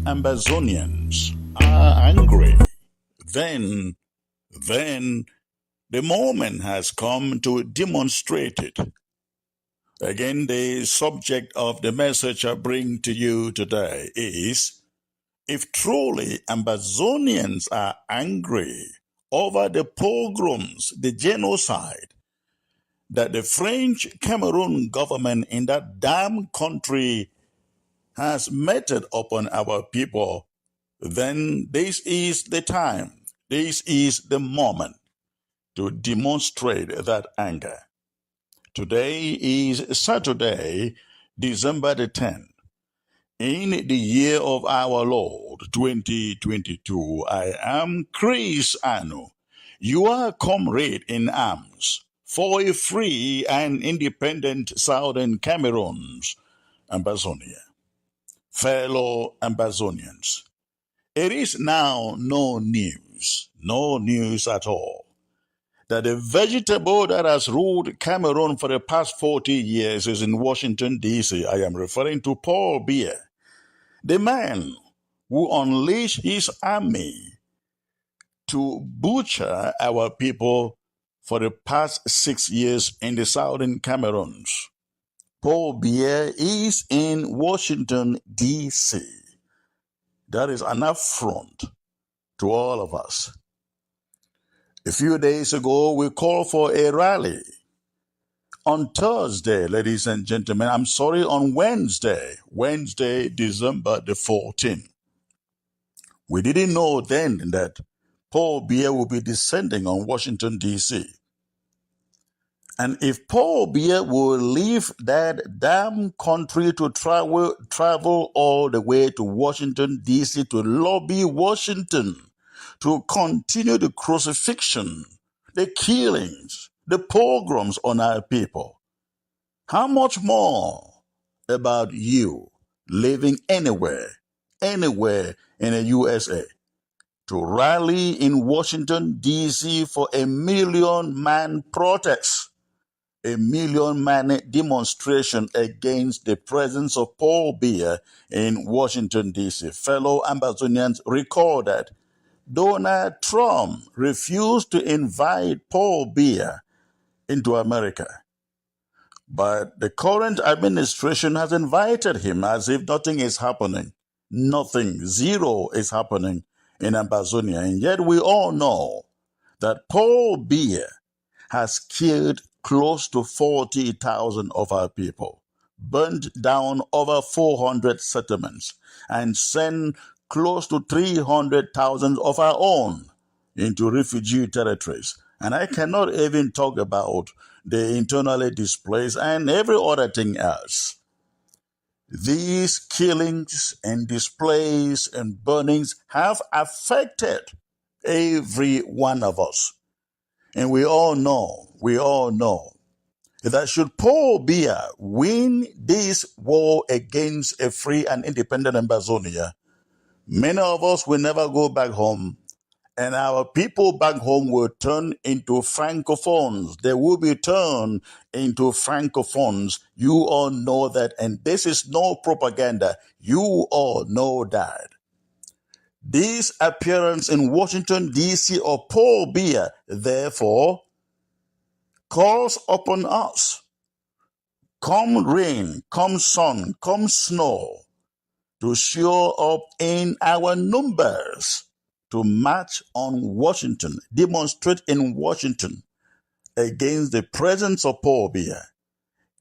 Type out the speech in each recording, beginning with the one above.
Ambazonians are angry. Then the moment has come to demonstrate it. Again, the subject of the message I bring to you today is, if truly Ambazonians are angry over the pogroms, the genocide that the French Cameroon government in that damn country has meted upon our people, then this is the time, this is the moment to demonstrate that anger. Today is Saturday, December the 10th. In the year of our Lord 2022, I am Chris Anu. You are comrade in arms for a free and independent Southern Cameroon's Ambazonia. Fellow Ambazonians, it is now no news at all, that the vegetable that has ruled Cameroon for the past 40 years is in Washington, D.C. I am referring to Paul Biya, the man who unleashed his army to butcher our people for the past 6 years in the southern Cameroons. Paul Biya is in Washington, D.C. That is an affront to all of us. A few days ago, we called for a rally. On Thursday, ladies and gentlemen, on Wednesday, December the 14th. We didn't know then that Paul Biya will be descending on Washington, D.C. And if Paul Biya will leave that damn country to travel all the way to Washington, D.C. to lobby Washington to continue the crucifixion, the killings, the pogroms on our people, how much more about you living anywhere in the USA to rally in Washington, D.C. for a 1 million man protest, a 1 million man demonstration against the presence of Paul Biya in Washington, D.C. Fellow Ambazonians, recall that Donald Trump refused to invite Paul Biya into America. But the current administration has invited him as if nothing is happening. Nothing, zero is happening in Ambazonia. And yet we all know that Paul Biya has killed close to 40,000 of our people, burned down over 400 settlements, and sent close to 300,000 of our own into refugee territories. And I cannot even talk about the internally displaced and every other thing else. These killings and displays and burnings have affected every one of us. And we all know that should Paul Biya win this war against a free and independent Ambazonia, many of us will never go back home, and our people back home will turn into francophones. They will be turned into francophones. You all know that, and this is no propaganda. You all know that. This appearance in Washington, D.C. of Paul Biya, therefore, calls upon us. Come rain, come sun, come snow, to show up in our numbers, to march on Washington, demonstrate in Washington against the presence of Paul Biya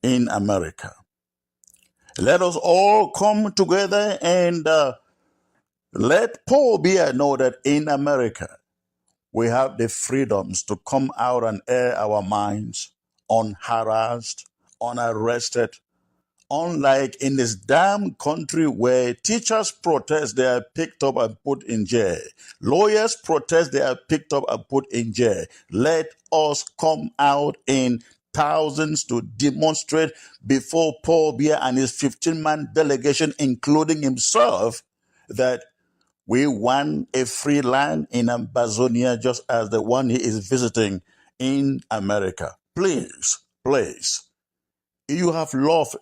in America. Let us all come together and let Paul Biya know that in America we have the freedoms to come out and air our minds unharassed, unarrested, unlike in this damn country where teachers protest, they are picked up and put in jail. Lawyers protest, they are picked up and put in jail. Let us come out in thousands to demonstrate before Paul Biya and his 15-man delegation, including himself, that we want a free land in Ambazonia just as the one he is visiting in America. Please, if you have lost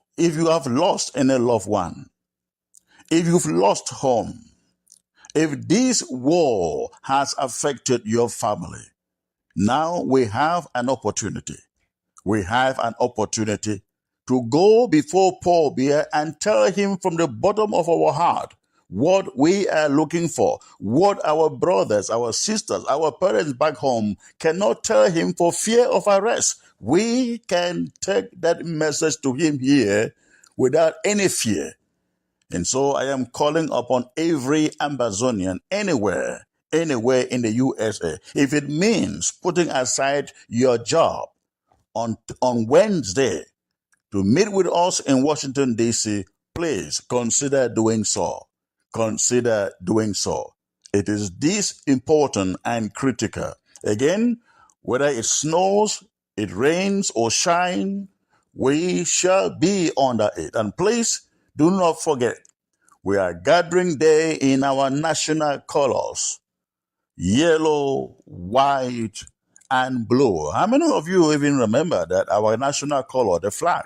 any loved one, if you've lost home, If this war has affected your family, now we have an opportunity. We have an opportunity to go before Paul Beer and tell him from the bottom of our heart what we are looking for, what our brothers, our sisters, our parents back home cannot tell him for fear of arrest. We can take that message to him here without any fear. And so I am calling upon every Ambazonian anywhere in the USA. If it means putting aside your job on Wednesday to meet with us in Washington, D.C., please consider doing so. Consider doing so. It is this important and critical. Again, whether it snows, it rains, or shine, we shall be under it. And please do not forget, we are gathering there in our national colors: yellow, white, and blue. How many of you even remember that our national color, the flag,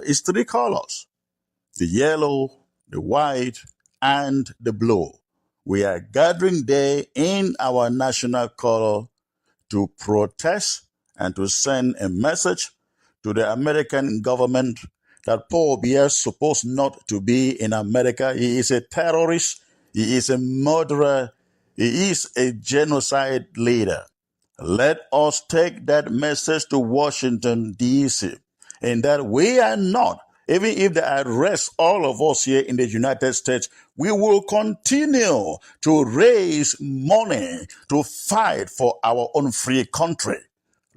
is three colors: the yellow, the white, and the blue? We are gathering there in our national color to protest and to send a message to the American government that Paul Biya is supposed not to be in America. He is a terrorist. He is a murderer. He is a genocide leader. Let us take that message to Washington, D.C., and that we are not, even if they arrest all of us here in the United States, we will continue to raise money to fight for our own free country.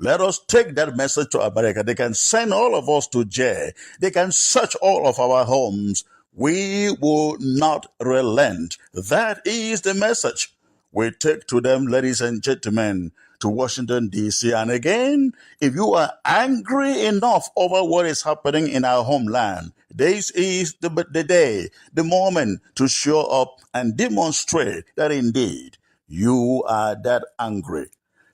Let us take that message to America. They can send all of us to jail. They can search all of our homes. We will not relent. That is the message we take to them, ladies and gentlemen, to Washington, D.C. And again, if you are angry enough over what is happening in our homeland, this is the day, the moment to show up and demonstrate that indeed you are that angry.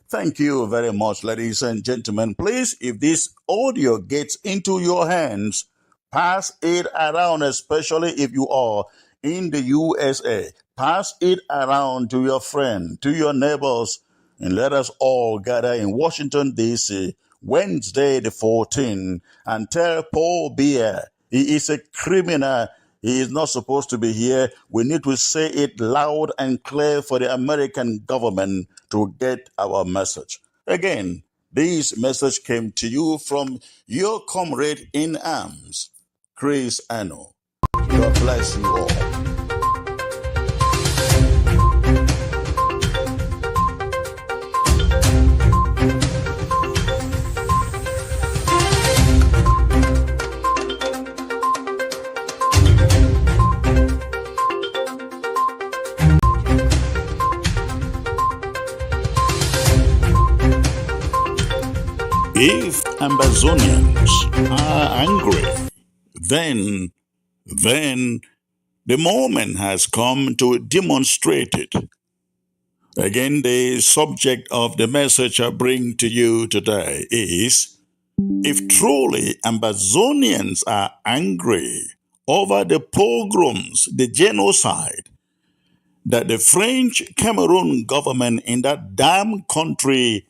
Thank you very much, ladies and gentlemen. Please, if this audio gets into your hands, pass it around, especially if you are in the USA. Pass it around to your friend, to your neighbors, and let us all gather in Washington, D.C., Wednesday the 14th, and tell Paul Biya he is a criminal. He is not supposed to be here. We need to say it loud and clear for the American government to get our message. Again, this message came to you from your comrade in arms, Chris Ano. God bless you all. If Ambazonians are angry, then the moment has come to demonstrate it. Again, the subject of the message I bring to you today is, if truly Ambazonians are angry over the pogroms, the genocide that the French Cameroon government in that damn country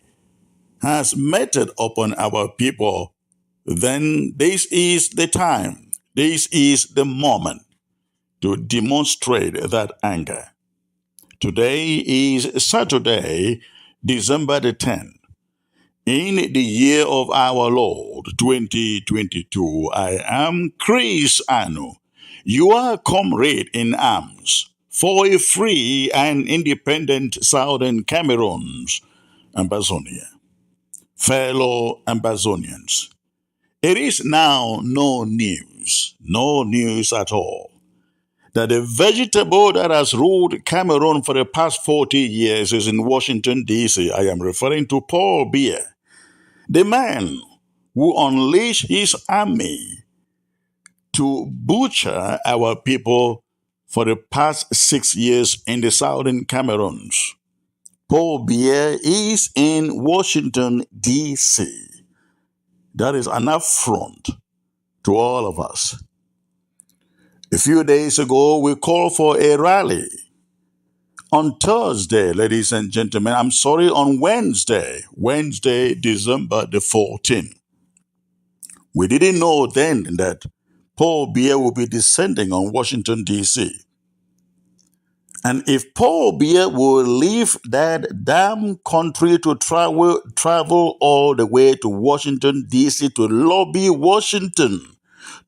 has meted upon our people, then this is the time, this is the moment to demonstrate that anger. Today is Saturday, December the 10th. In the year of our Lord, 2022, I am Chris Ano, your comrade in arms for a free and independent Southern Cameroons, Ambazonia. Fellow Ambazonians, it is now no news at all, that the vegetable that has ruled Cameroon for the past 40 years is in Washington, D.C. I am referring to Paul Biya, the man who unleashed his army to butcher our people for the past 6 years in the southern Cameroons. Paul Biya is in Washington, D.C. That is an affront to all of us. A few days ago, we called for a rally On Thursday, ladies and gentlemen, on Wednesday, December the 14th, we didn't know then that Paul Biya will be descending on Washington, D.C. And if Paul Biya will leave that damn country to travel all the way to Washington, D.C. to lobby Washington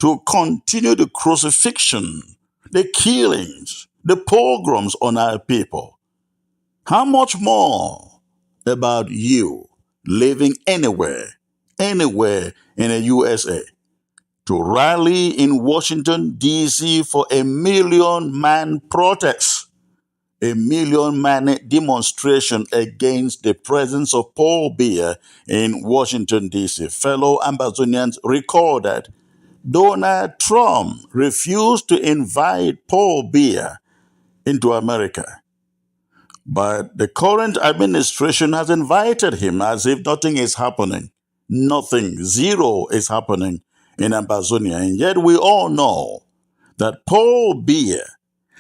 to continue the crucifixion, the killings, the pogroms on our people, how much more about you living anywhere in the USA to rally in Washington, D.C. for a 1,000,000-man protest, a 1,000,000-man demonstration against the presence of Paul Biya in Washington, D.C. Fellow Ambazonians recall that Donald Trump refused to invite Paul Biya into America. But the current administration has invited him as if nothing is happening. Nothing, zero is happening in Ambazonia. And yet we all know that Paul Biya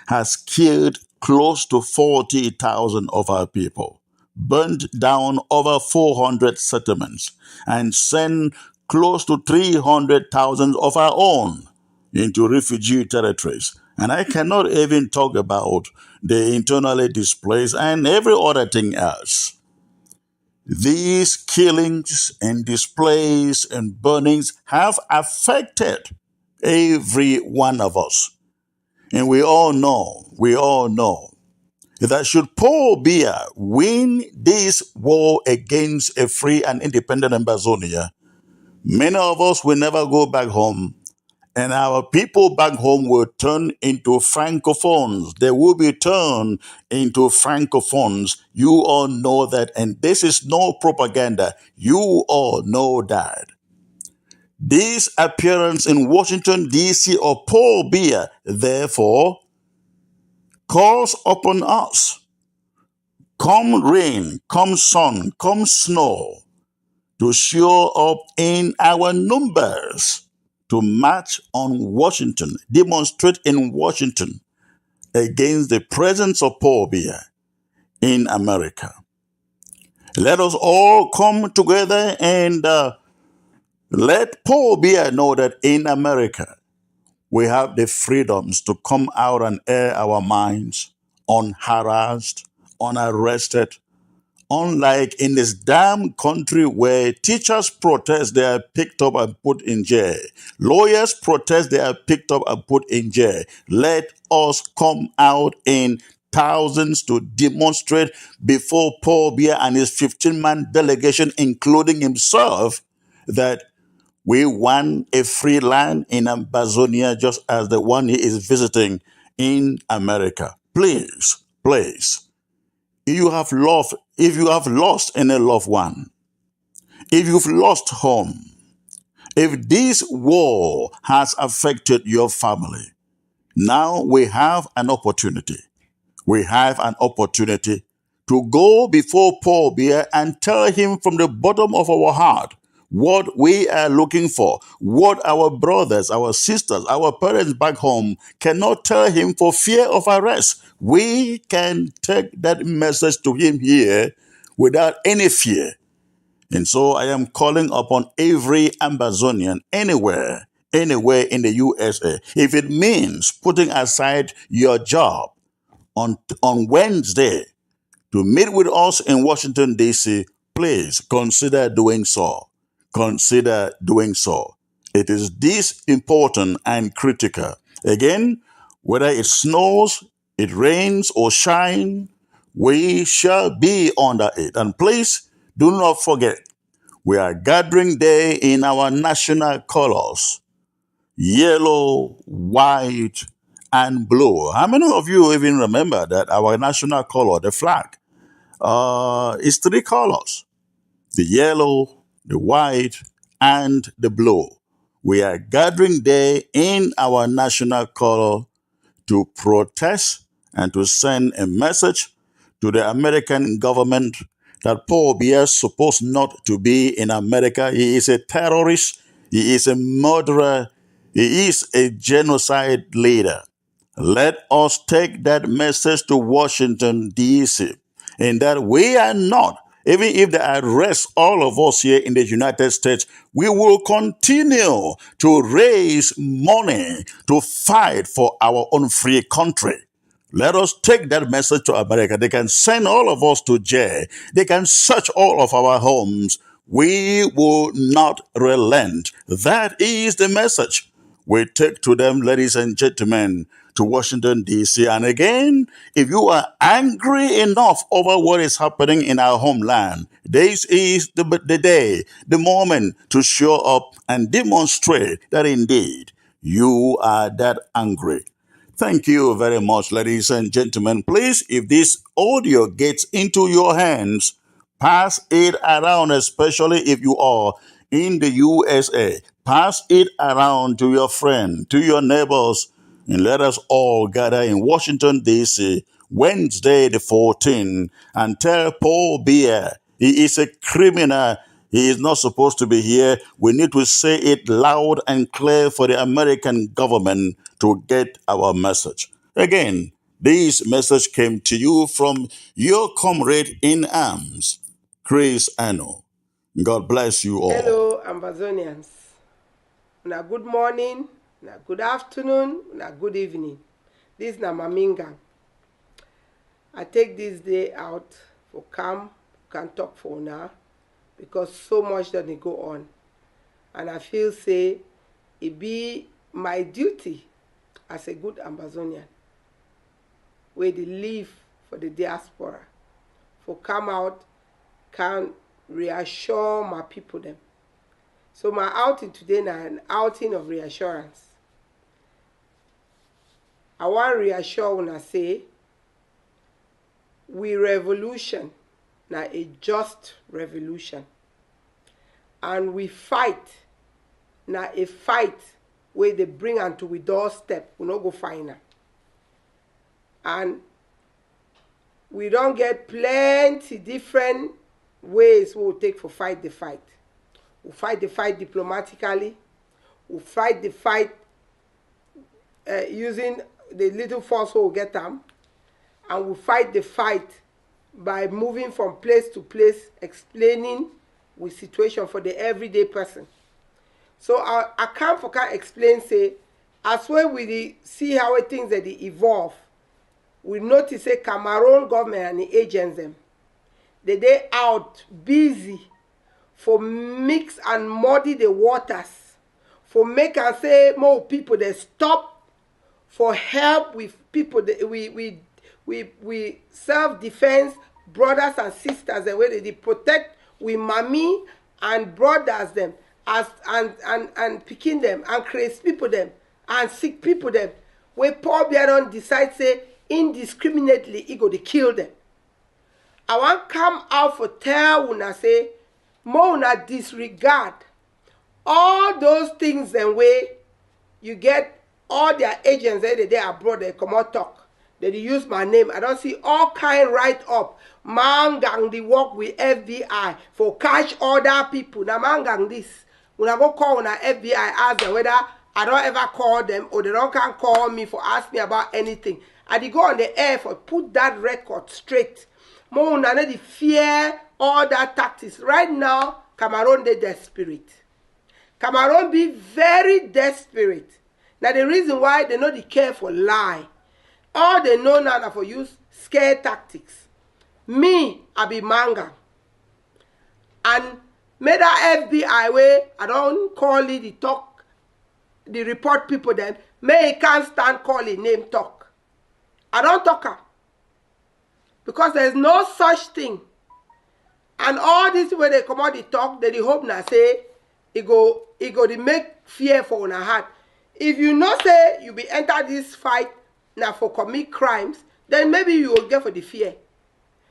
has killed close to 40,000 of our people, burned down over 400 settlements, and sent close to 300,000 of our own into refugee territories. And I cannot even talk about the internally displaced and every other thing else. These killings and displays and burnings have affected every one of us. And we all know that should Paul Biya win this war against a free and independent Ambazonia, many of us will never go back home, and our people back home will turn into francophones. They will be turned into francophones. You all know that, and this is no propaganda. You all know that. This appearance in Washington, D.C. of Paul Biya, therefore, calls upon us, come rain, come sun, come snow, to show up in our numbers to march on Washington, demonstrate in Washington against the presence of Paul Biya in America. Let us all come together and let Paul Biya know that in America we have the freedoms to come out and air our minds unharassed, unarrested, unlike in this damn country where teachers protest, they are picked up and put in jail. Lawyers protest, they are picked up and put in jail. Let us come out in thousands to demonstrate before Paul Biya and his 15-man delegation, including himself, that we want a free land in Ambazonia just as the one he is visiting in America. Please, please. If you have lost any loved one, if you've lost home, if this war has affected your family, now we have an opportunity. We have an opportunity to go before Paul Biya and tell him from the bottom of our heart what we are looking for, what our brothers, our sisters, our parents back home cannot tell him for fear of arrest. We can take that message to him here without any fear. And so I am calling upon every Ambazonian anywhere in the USA. If it means putting aside your job on Wednesday to meet with us in Washington, D.C., please consider doing so. Consider doing so. It is this important and critical. Again, whether it snows, it rains, or shines, we shall be under it. And please do not forget, we are gathering there in our national colors: yellow, white, and blue. How many of you even remember that our national color, the flag, is three colors: the yellow, the white, and the blue. We are gathering there in our national color to protest and to send a message to the American government that Paul Biya is supposed not to be in America. He is a terrorist. He is a murderer. He is a genocide leader. Let us take that message to Washington, D.C., in that we are not, even if they arrest all of us here in the United States, we will continue to raise money to fight for our own free country. Let us take that message to America. They can send all of us to jail. They can search all of our homes. We will not relent. That is the message we take to them, ladies and gentlemen, to Washington, D.C. And again, if you are angry enough over what is happening in our homeland, this is the day, the moment to show up and demonstrate that indeed you are that angry. Thank you very much, ladies and gentlemen. Please, if this audio gets into your hands, pass it around, especially if you are in the USA. Pass it around to your friend, to your neighbors, and let us all gather in Washington, D.C., Wednesday the 14th, and tell Paul Biya he is a criminal. He is not supposed to be here. We need to say it loud and clear for the American government to get our message. Again, this message came to you from your comrade in arms, Chris Anno. God bless you all. Hello, Ambazonians. Una good morning, una good afternoon, una good evening. This is Ngang. I take this day out for calm, can talk for now, because so much doesn't go on. And I feel say it be my duty as a good Ambazonian, where they live for the diaspora, for come out, can reassure my people them. So my outing today is an outing of reassurance. I want reassure when I say, we revolution, now a just revolution. And we fight, now a fight where they bring unto we doorstep, we not go find her. And we don't get plenty different ways we will take for fight the fight. We fight the fight diplomatically. We fight the fight using the little force we will get them. And we fight the fight by moving from place to place, explaining with situation for the everyday person. So I can't explain, say, as well we see how things that they evolve, we notice say Cameroon government and the agents them, they out busy for mix and muddy the waters, for make and say more people they stop, for help with people that we self-defense brothers and sisters the way they protect we mommy and brothers them as and picking them and create people them and sick people them where Paul Biya decide say indiscriminately he go to kill them. I want come out for tell una say more una disregard all those things and way you get all their agents they abroad they come out talk. They use my name. I don't see all kind write up. Ngang they work with FBI for catch other people. Now Ngang this. When I go call on FBI, ask them whether I don't ever call them or they don't can call me for ask me about anything. I did go on the air for put that record straight. More than the fear all that tactics. Right now, Cameroon they desperate. Cameroon be very desperate. Now the reason why they know they care for lie. All they know now for use scare tactics. Me, I be Ngang. And made that FBI way, I don't call it the talk, the report people then. May can't stand calling name talk. I don't talk her. Because there's no such thing. And all this way they come out the talk, they hope now say, it go to make fear for una heart. If you know say you be enter this fight now for commit crimes, then maybe you will get for the fear.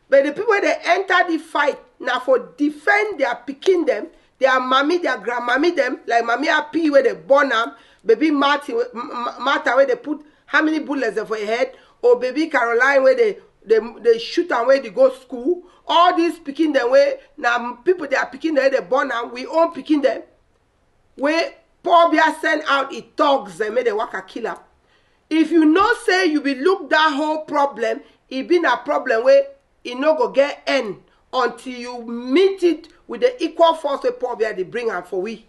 But the people they enter the fight now for defend their picking them, their mommy, their grandmommy them, like mommy happy where they born them, baby Martha where they put how many bullets for your head, or baby Caroline where they shoot and where they go school. All these picking them way now people they are picking them, they born them, we own picking them. Where Paul Biya send out it thugs and made the worker kill up. If you know say you be look that whole problem, it been a problem where it no go get end until you meet it with the equal force wey Paul Biya dey bring am for we.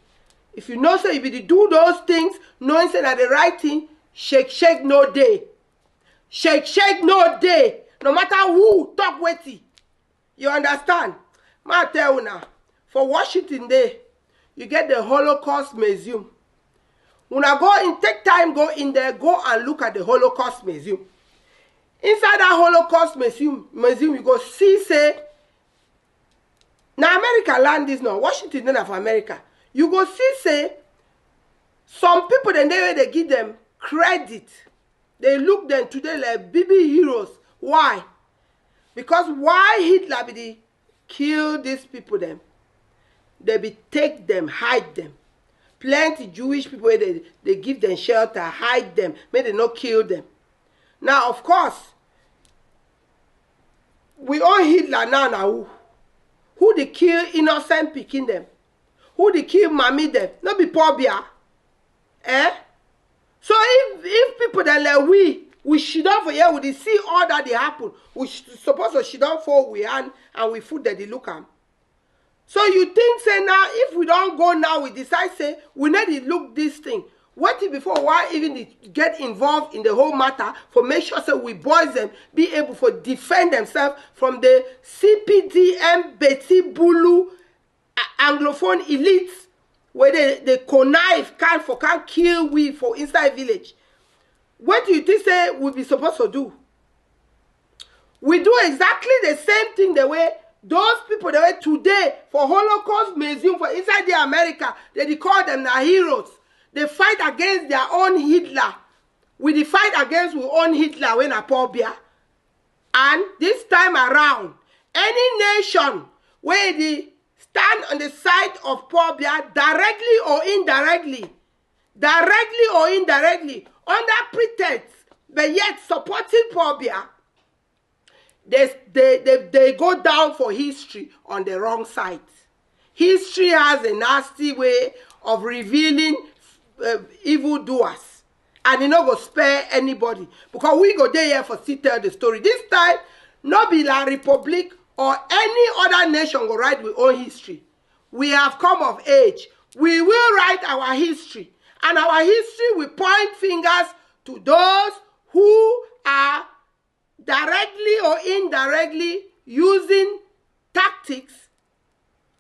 If you know say you be to do those things, knowing say that the right thing, shake no day. Shake no day. No matter who talk wetin. You understand? Ma tell you now, for Washington Day, you get the Holocaust Museum. When I go in, take time, go in there, go and look at the Holocaust Museum. Inside that Holocaust Museum, you go see, say, now America land is now, Washington is for America. You go see, say, some people, they give them credit. They look them today like baby heroes. Why? Because why Hitler be the kill these people them? They be take them, hide them. Plenty Jewish people, they give them shelter, hide them, may they not kill them. Now, of course, we all Hitler now. Who they kill innocent picking them? Who they kill mommy them? Not be Paul Biya. Eh? So if people that like we should not for here, we see all that they happen. We suppose to should not fall we hand and we food that they look at. So you think say now if we don't go now, we decide say we need to look this thing. What if before why even they get involved in the whole matter for make sure so we boys them be able to defend themselves from the CPDM Betty Bulu Anglophone elites where they connive can't kill we for inside village. What do you think say we be supposed to do? We do exactly the same thing the way those people that were today for Holocaust Museum for inside the America, they call them the heroes. They fight against their own Hitler. We fight against our own Hitler when a Paul Biya. And this time around, any nation where they stand on the side of Paul Biya directly or indirectly, under pretense, but yet supporting Paul Biya, they go down for history on the wrong side. History has a nasty way of revealing evildoers, and it not go spare anybody because we go there here for still tell the story. This time, no be La Republic or any other nation go write with own history. We have come of age. We will write our history, and our history will point fingers to those who are directly or indirectly using tactics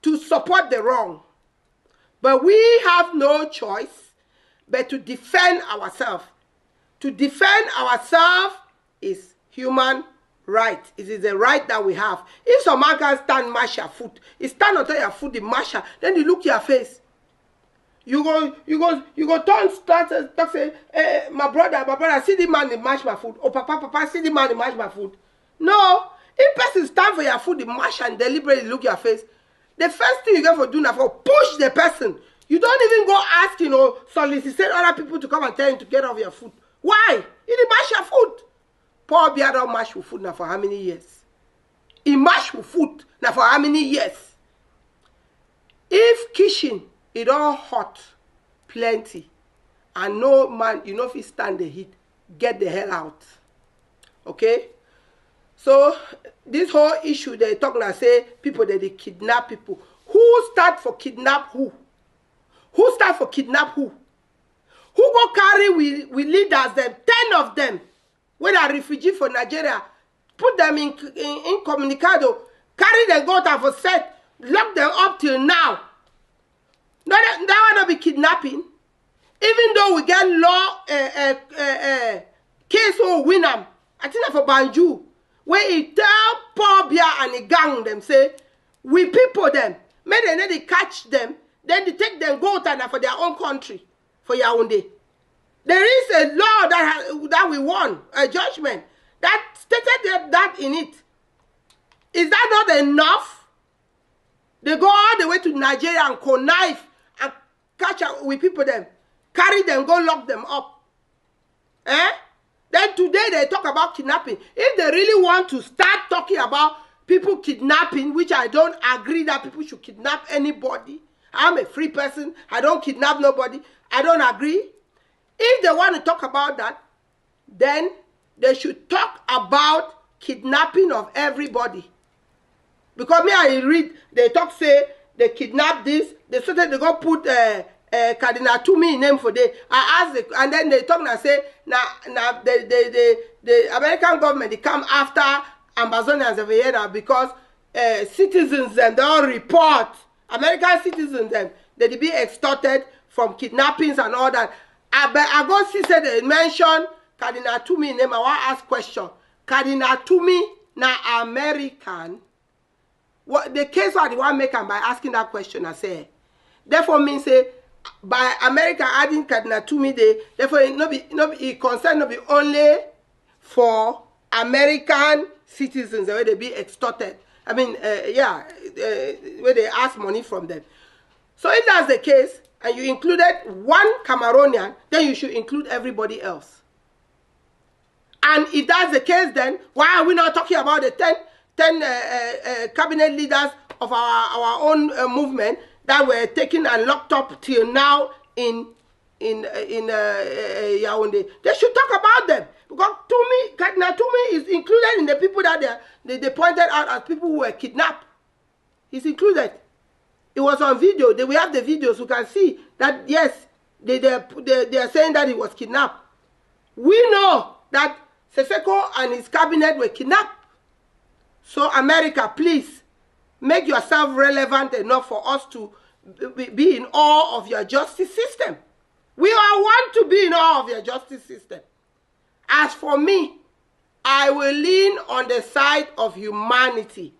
to support the wrong. But we have no choice but to defend ourselves. To defend ourselves is human right. It is a right that we have. If some man can stand mash your foot, you stand on top of your foot, the masher, then you look your face. You go turn start say, my brother, see the man, they mash my food. Oh, papa, see the man, they mash my food. No. If person stand for your food, they mash and deliberately look your face, the first thing you get for doing is for push the person. You don't even go ask, solicit other people to come and tell you to get off your food. Why? You didn't mash your food. Paul Biya don't mash with food now for how many years? He mash with food now for how many years? If kitchen, it all hot, plenty, and no man, if you stand the heat, get the hell out. Okay? So, this whole issue, they talk now, say, people that they kidnap people. Who start for kidnap who? Who start for kidnap who? Who go carry with leaders, them, 10 of them, when are refugee for Nigeria, put them in communicado, carry them, go down for set, lock them up till now. No, that will not be kidnapping. Even though we get law case or win them, I think for Banju, where he tell Paul Biya and the gang them say, we people them, may they catch them, then they take them go to for their own country, for Yaoundé. There is a law that we won, a judgment, that stated that in it. Is that not enough? They go all the way to Nigeria and connive and catch up with people them, carry them, go lock them up. Then today they talk about kidnapping. If they really want to start talking about people kidnapping, which I don't agree that people should kidnap anybody. I'm a free person. I don't kidnap nobody. I don't agree. If they want to talk about that, then they should talk about kidnapping of everybody. Because me, I read, they talk, say, they kidnap this, they started, they go put Cardinal Toomey name for they. I asked, and then they talk and say, now the American government, they come after Ambazonians over here now because citizens them don't report, American citizens them, they be extorted from kidnappings and all that. I go see, say they mention Cardinal Toomey name. I want to ask question. Cardinal Toomey na American. What the case why the one make am by asking that question, I say. Therefore means say by America adding Cardinal Toomey there, therefore it concern not be only for American citizens where they be extorted. I mean, where they ask money from them. So if that's the case, and you included one Cameroonian, then you should include everybody else. And if that's the case, then why are we not talking about the 10 cabinet leaders of our own movement that were taken and locked up till now in Yaoundé? They should talk about them. Because Cardinal Toomey is included in the people that they pointed out as people who were kidnapped. He's included. It was on video. We have the videos. You can see that, yes, they are saying that he was kidnapped. We know that Seseko and his cabinet were kidnapped. So America, please, make yourself relevant enough for us to be in awe of your justice system. We all want to be in awe of your justice system. As for me, I will lean on the side of humanity.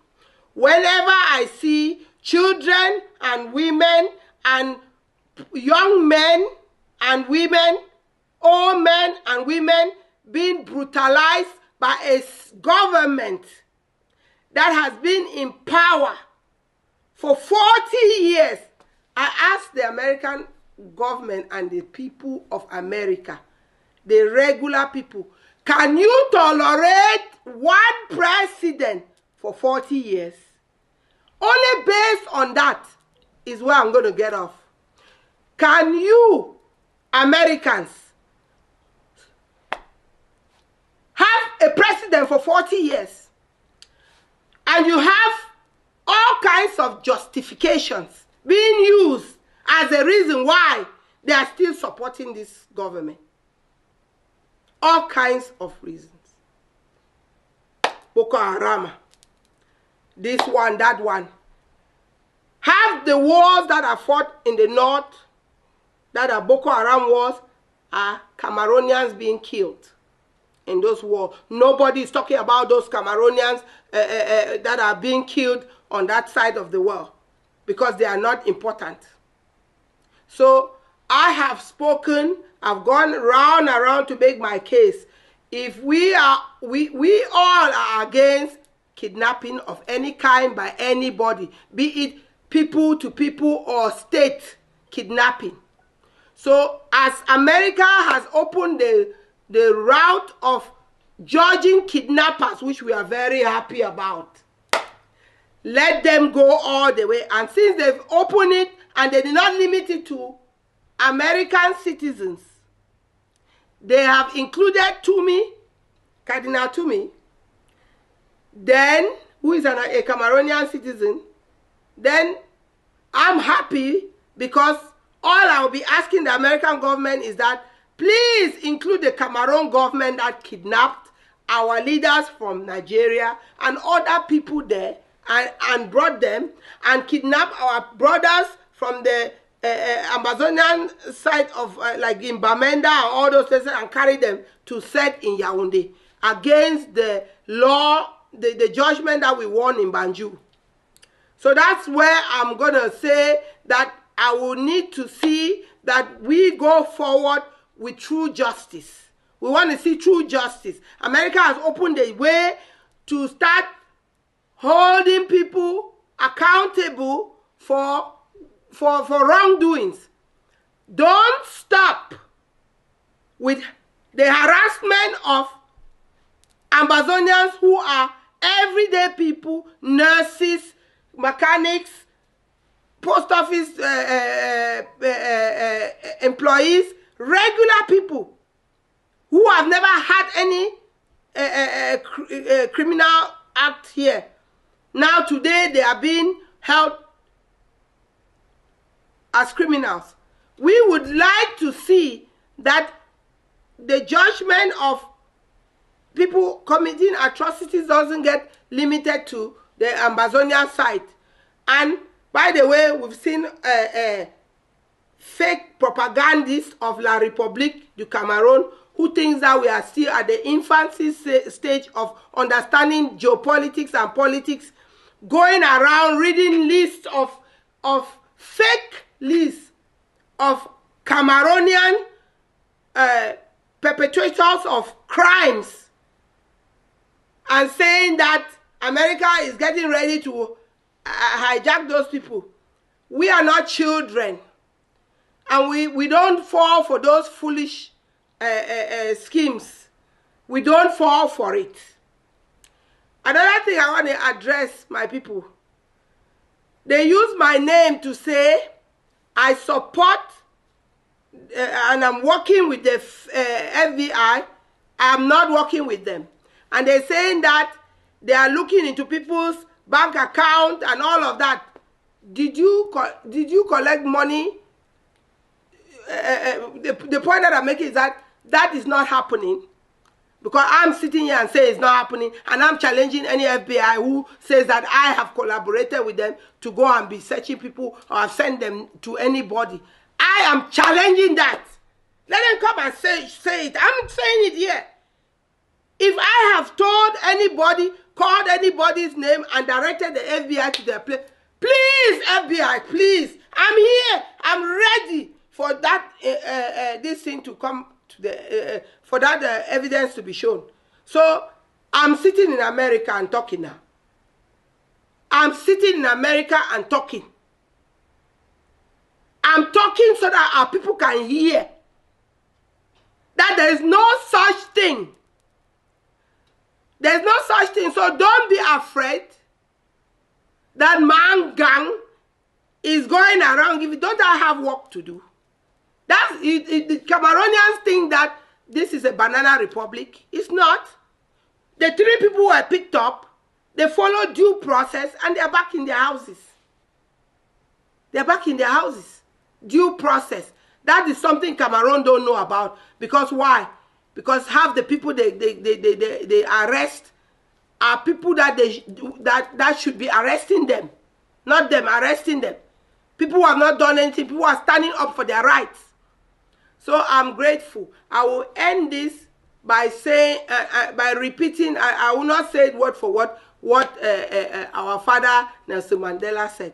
Whenever I see children and women and young men and women, old men and women being brutalized by a government that has been in power for 40 years, I ask the American government and the people of America, the regular people, can you tolerate one president for 40 years? Only based on that is where I'm going to get off. Can you, Americans, have a president for 40 years and you have all kinds of justifications being used as a reason why they are still supporting this government? All kinds of reasons. Boko Haram, this one, that one. Half the wars that are fought in the north, that are Boko Haram wars, are Cameroonians being killed in those wars. Nobody is talking about those Cameroonians that are being killed on that side of the world because they are not important. So I have spoken. I've gone round and round to make my case. If we all are against kidnapping of any kind by anybody, be it people to people or state kidnapping. So as America has opened the route of judging kidnappers, which we are very happy about, let them go all the way. And since they've opened it and they did not limit it to American citizens, they have included Toomey, Cardinal Toomey, then, who is a Cameroonian citizen, then I'm happy because all I will be asking the American government is that please include the Cameroon government that kidnapped our leaders from Nigeria and other people there and brought them and kidnapped our brothers from the Ambazonian side of like in Bamenda and all those places and carry them to set in Yaoundé against the law, the judgment that we won in Banjul. So that's where I'm going to say that I will need to see that we go forward with true justice. We want to see true justice. America has opened the way to start holding people accountable for wrongdoings. Don't stop with the harassment of Ambazonians who are everyday people, nurses, mechanics, post office employees, regular people. who have never had any criminal act here. Now today they are being held as criminals. We would like to see that the judgment of people committing atrocities doesn't get limited to the Ambazonian side. And by the way, we've seen fake propagandists of La République du Cameroon who thinks that we are still at the infancy stage of understanding geopolitics and politics, going around reading lists of fake lists of Cameroonian perpetrators of crimes and saying that America is getting ready to hijack those people. We are not children, and we don't fall for those foolish schemes. We don't fall for it. Another thing I want to address, my people, they use my name to say I support and I'm working with the FBI. I'm not working with them. And they're saying that they are looking into people's bank account and all of that. Did you collect money? The point that I'm making is that that is not happening, because I'm sitting here and say it's not happening, and I'm challenging any FBI who says that I have collaborated with them to go and be searching people or have sent them to anybody. I am challenging that. Let them come and say it. I'm saying it here. If I have told anybody, called anybody's name and directed the FBI to their place, please, FBI, please, I'm here. I'm ready for that this thing to come to the for that evidence to be shown. So I'm sitting in America and talking now. I'm sitting in America and talking. I'm talking so that our people can hear that there is no such thing. There's no such thing. So don't be afraid that Ngang is going around. If you don't have work to do, that's it. The Cameroonians think that this is a banana republic. It's not. The 3 people were picked up. They followed due process and they're back in their houses. They're back in their houses. Due process. That is something Cameroon don't know about. Because why? Because half the people they arrest are people that should be arresting them. Not them arresting them. People who have not done anything. People who are standing up for their rights. So I'm grateful. I will end this by saying, by repeating, I will not say it word for word, what our father Nelson Mandela said.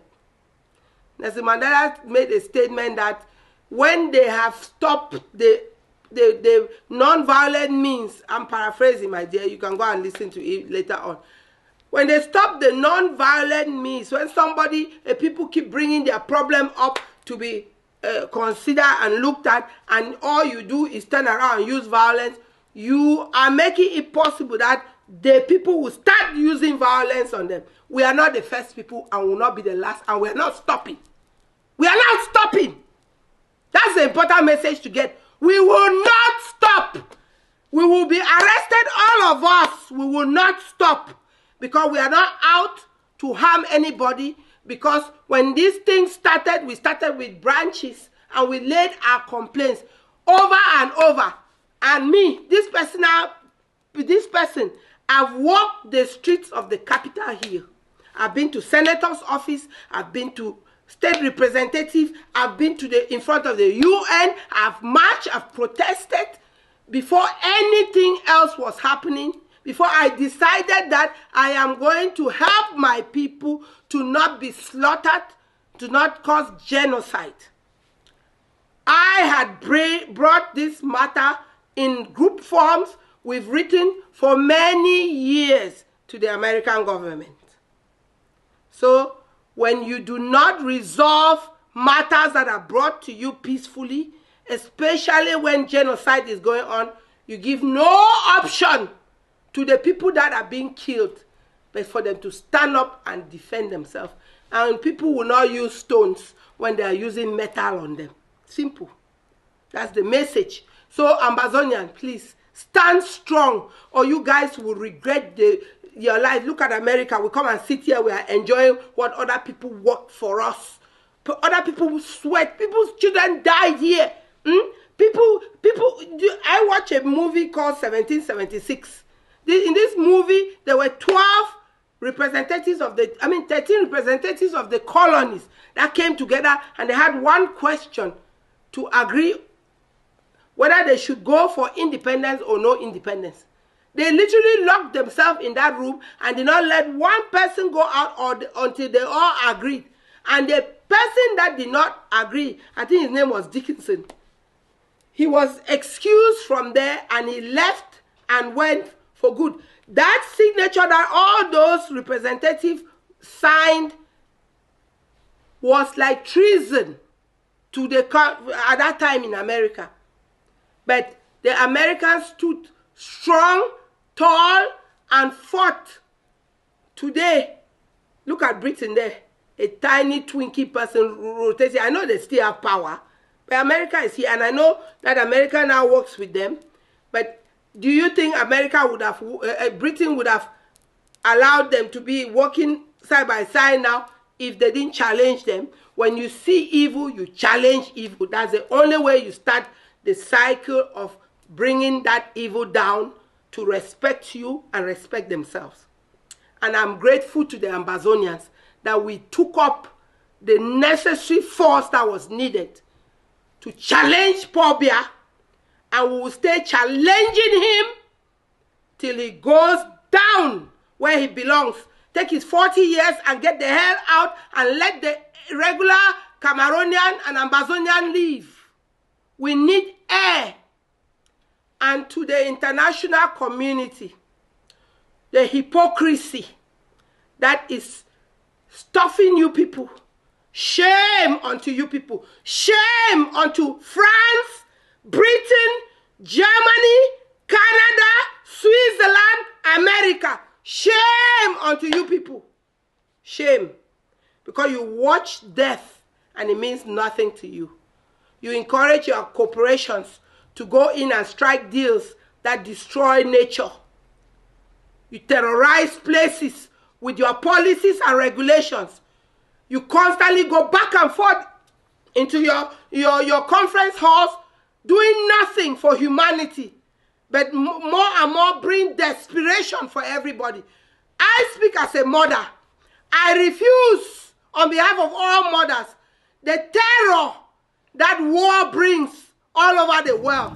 Nelson Mandela made a statement that when they have stopped the non-violent means, I'm paraphrasing, my dear, you can go and listen to it later on. When they stop the non-violent means, when people keep bringing their problem up to be considered and looked at, and all you do is turn around and use violence, you are making it possible that the people will start using violence on them. We are not the first people and will not be the last, and we are not stopping. We are not stopping. That's the important message to get. We will not stop. We will be arrested, all of us. We will not stop, because we are not out to harm anybody. Because when these things started, we started with branches and we laid our complaints over and over. And me, this person, I've walked the streets of the capital here. I've been to senator's office. I've been to state representative. I've been to in front of the UN. I've marched. I've protested before anything else was happening. Before I decided that I am going to help my people to not be slaughtered, to not cause genocide. I had brought this matter in group forms. We've written for many years to the American government. So when you do not resolve matters that are brought to you peacefully, especially when genocide is going on, you give no option to the people that are being killed, but for them to stand up and defend themselves. And people will not use stones when they are using metal on them. Simple. That's the message. So Ambazonian, please, Stand strong, or you guys will regret your life. Look at America. We come and sit here. We are enjoying what other people work for us. Other people sweat. People's children died here. I watch a movie called 1776. In this movie, there were 13 representatives of the colonies that came together, and they had one question to agree whether they should go for independence or no independence. They literally locked themselves in that room and did not let one person go out until they all agreed. And the person that did not agree, I think his name was Dickinson, he was excused from there and he left and went for good. That signature that all those representatives signed was like treason to at that time in America. But the Americans stood strong, tall, and fought. Today, look at Britain there. A tiny Twinkie person rotating. I know they still have power, but America is here, and I know that America now works with them. But do you think Britain would have allowed them to be working side by side now if they didn't challenge them? When you see evil, you challenge evil. That's the only way you start the cycle of bringing that evil down to respect you and respect themselves. And I'm grateful to the Ambazonians that we took up the necessary force that was needed to challenge Pobia, and we will stay challenging him till he goes down where he belongs. Take his 40 years and get the hell out and let the regular Cameroonian and Ambazonian leave. We need air. And to the international community, the hypocrisy that is stuffing you people, shame unto you people, shame unto France, Britain, Germany, Canada, Switzerland, America. Shame unto you people. Shame. Because you watch death and it means nothing to you. You encourage your corporations to go in and strike deals that destroy nature. You terrorize places with your policies and regulations. You constantly go back and forth into your conference halls doing nothing for humanity, but more and more bring desperation for everybody. I speak as a mother. I refuse, on behalf of all mothers, the terror that war brings all over the world.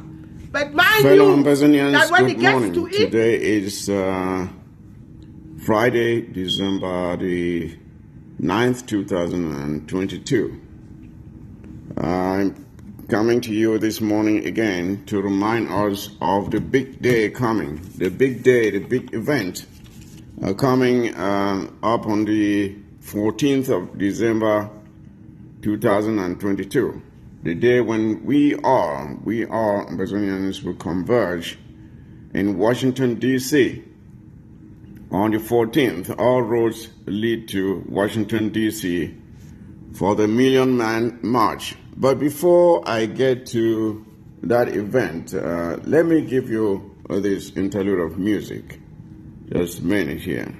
But mind Fellow you, Ambazonians, that when good it gets morning. to it, Today is Friday, December the 9th, 2022. I'm coming to you this morning again to remind us of the big day coming, the big day, the big event coming up on the 14th of December 2022. The day when we all Ambazonians will converge in Washington, D.C. On the 14th, all roads lead to Washington, D.C. for the Million Man March. But before I get to that event, let me give you this interlude of music. Just a minute here.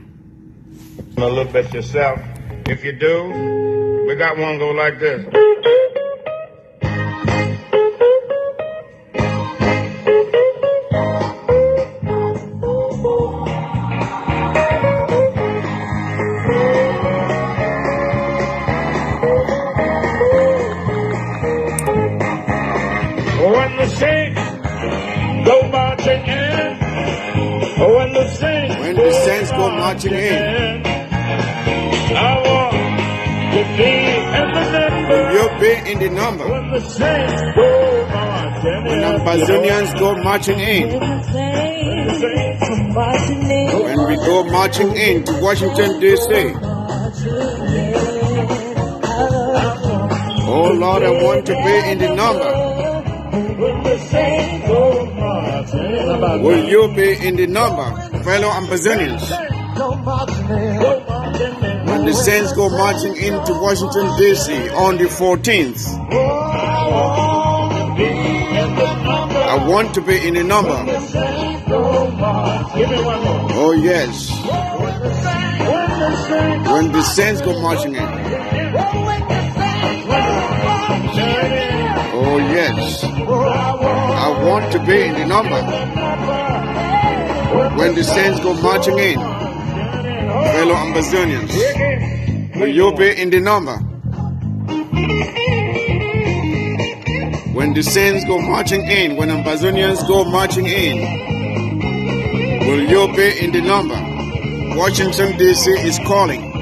A little bit yourself. If you do, we got one go like this. When the saints go marching in, when the saints go marching in, I want to be in the number. You'll be in the number. When the saints go marching in, when Ambazonians go marching in, when we go marching in to Washington, D.C. Oh Lord, I want to be in the number. Will you be in the number, fellow Ambazonians? When the Saints go marching into Washington, D.C. on the 14th, I I want to be in the number. Oh yes. When the saints go marching in. Oh yes. I want to be in the number. When the saints go marching in. Fellow Ambazonians, will you be in the number? When the saints go marching in, when Ambazonians go marching in, will you be in the number? Washington, D.C. is calling.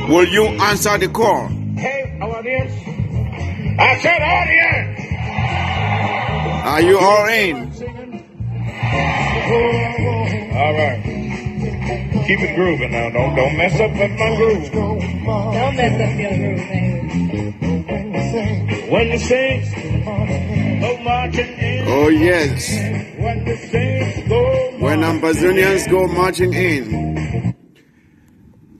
Will you answer the call? Hey, audience. I said audience. Are you all in? All right. Keep it grooving now. Don't mess up my groove. Don't mess up your groove, baby. When the saints go marching in. Oh yes. When the saints go When Ambazonians go marching in.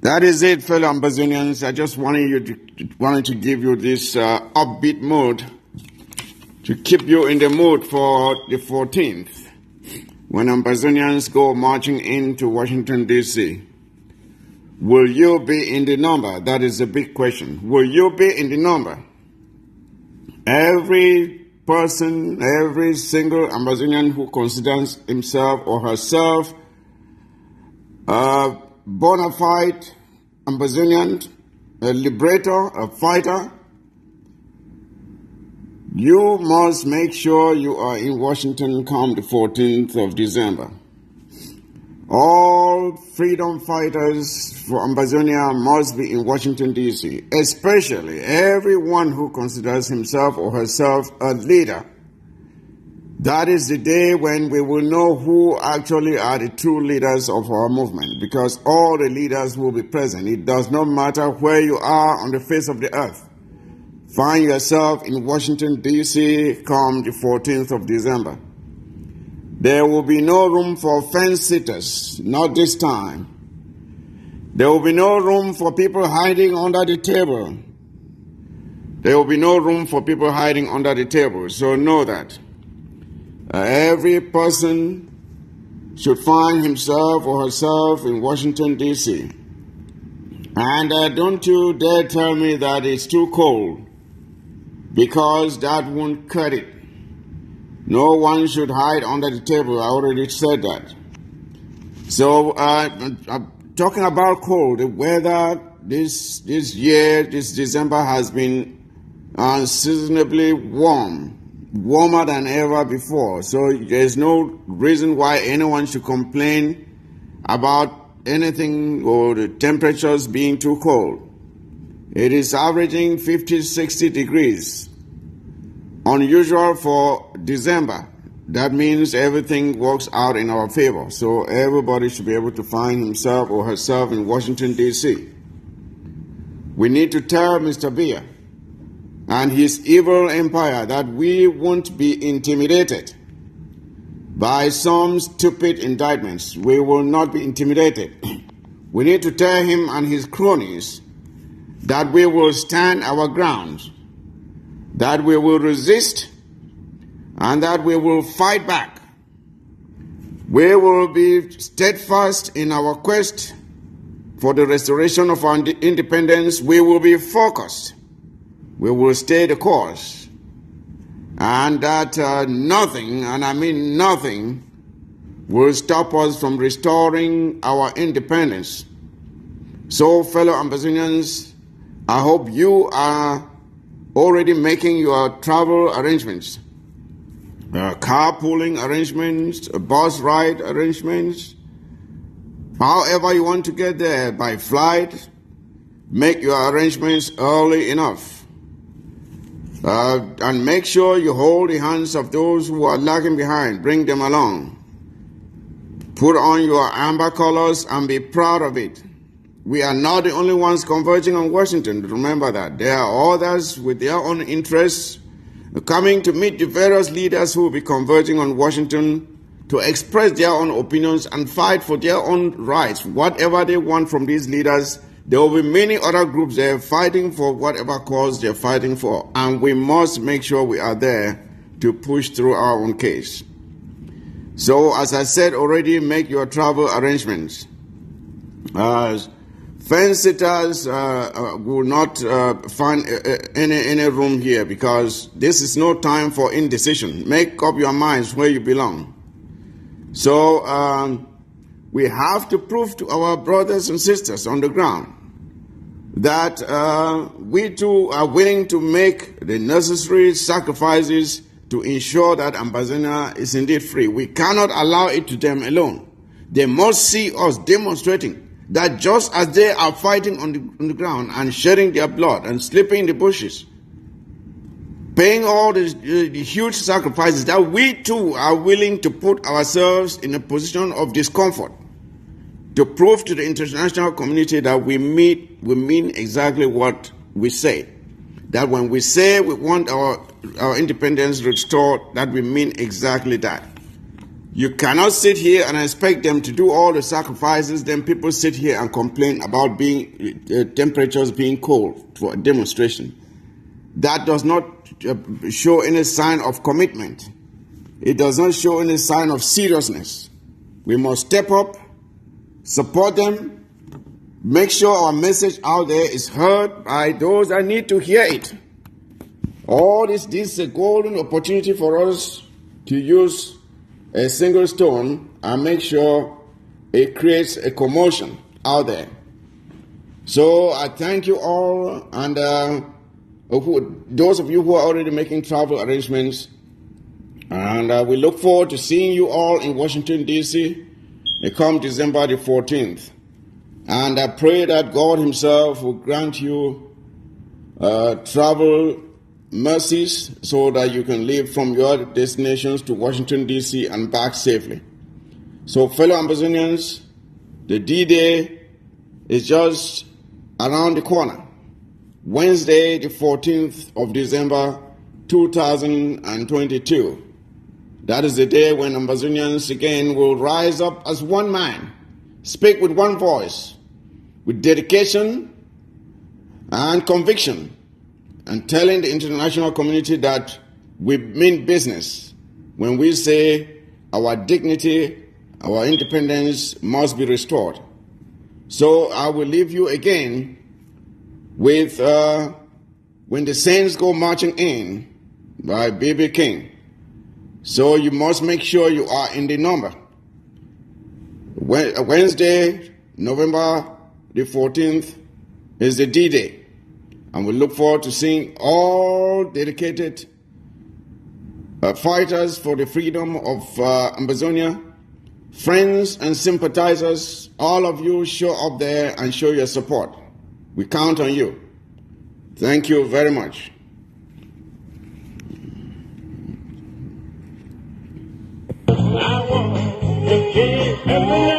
That is it, fellow Ambazonians. I just wanted to give you this upbeat mood to keep you in the mood for the 14th. When Ambazonians go marching into Washington, D.C., will you be in the number? That is a big question. Will you be in the number? Every person, every single Ambazonian who considers himself or herself a bona fide Ambazonian, a liberator, a fighter, you must make sure you are in Washington come the 14th of December. All freedom fighters for Ambazonia must be in Washington, D.C., especially everyone who considers himself or herself a leader. That is the day when we will know who actually are the true leaders of our movement, because all the leaders will be present. It does not matter where you are on the face of the earth. Find yourself in Washington, D.C. come the 14th of December. There will be no room for fence-sitters, not this time. There will be no room for people hiding under the table. There will be no room for people hiding under the table, so know that. Every person should find himself or herself in Washington, D.C. And don't you dare tell me that it's too cold, because that won't cut it. No one should hide under the table. I already said that. So, talking about cold, the weather this year, this December, has been unseasonably warm, warmer than ever before. So there's no reason why anyone should complain about anything or the temperatures being too cold. It is averaging 50, 60 degrees. Unusual for December. That means everything works out in our favor. So everybody should be able to find himself or herself in Washington, D.C. We need to tell Mr. Biya and his evil empire that we won't be intimidated by some stupid indictments. We will not be intimidated. We need to tell him and his cronies that we will stand our ground, that we will resist, and that we will fight back. We will be steadfast in our quest for the restoration of our independence. We will be focused. We will stay the course. And that nothing, and I mean nothing, will stop us from restoring our independence. So, fellow Ambazonians, I hope you are already making your travel arrangements, carpooling arrangements, bus ride arrangements. However you want to get there, by flight, make your arrangements early enough. And make sure you hold the hands of those who are lagging behind. Bring them along. Put on your amber colors and be proud of it. We are not the only ones converging on Washington. Remember that. There are others with their own interests coming to meet the various leaders who will be converging on Washington to express their own opinions and fight for their own rights. Whatever they want from these leaders, there will be many other groups there fighting for whatever cause they're fighting for. And we must make sure we are there to push through our own case. So, as I said already, make your travel arrangements. Fence-sitters will not find any room here because this is no time for indecision. Make up your minds where you belong. So we have to prove to our brothers and sisters on the ground that we too are willing to make the necessary sacrifices to ensure that Ambazonia is indeed free. We cannot allow it to them alone. They must see us demonstrating that just as they are fighting on the ground and shedding their blood and sleeping in the bushes, paying all the huge sacrifices, that we too are willing to put ourselves in a position of discomfort to prove to the international community that we mean exactly what we say. That when we say we want our independence restored, that we mean exactly that. You cannot sit here and expect them to do all the sacrifices, then people sit here and complain about temperatures being cold for a demonstration. That does not show any sign of commitment. It does not show any sign of seriousness. We must step up, support them, make sure our message out there is heard by those that need to hear it. All this is a golden opportunity for us to use a single stone and make sure it creates a commotion out there. So I thank you all, and those of you who are already making travel arrangements, and we look forward to seeing you all in Washington, D.C. come December the 14th. And I pray that God himself will grant you travel mercies so that you can leave from your destinations to Washington, D.C. and back safely. So, fellow Ambazonians, the D-Day is just around the corner. Wednesday, the 14th of December, 2022. That is the day when Ambazonians again will rise up as one man, speak with one voice, with dedication and conviction, and telling the international community that we mean business when we say our dignity, our independence must be restored. So I will leave you again with When the Saints Go Marching In by B.B. King. So you must make sure you are in the number. Wednesday, November the 14th is the D-Day. And we look forward to seeing all dedicated fighters for the freedom of Ambazonia, friends and sympathizers. All of you show up there and show your support. We count on you. Thank you very much. I want to give every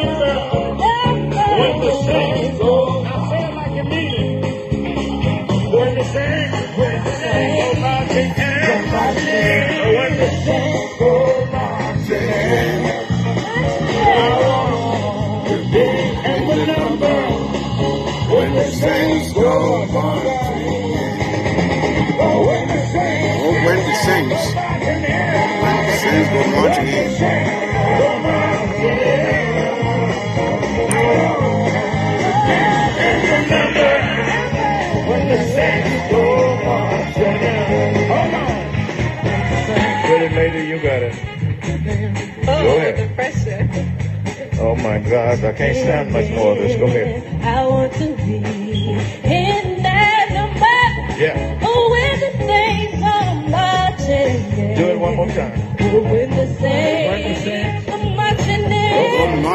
when the saints go. Now say it like you mean it. When the saints go marching in, when the saints go marching in, I want to be in the number. When the saints go marching in, when the saints go marching in. Lady, you got it. Go ahead. The pressure. Oh my God, I can't stand much more of this. Go ahead. I want to be in that number. Yeah. Oh, when the saints are marching in. Do it one more time. Oh, when the saints are marching in.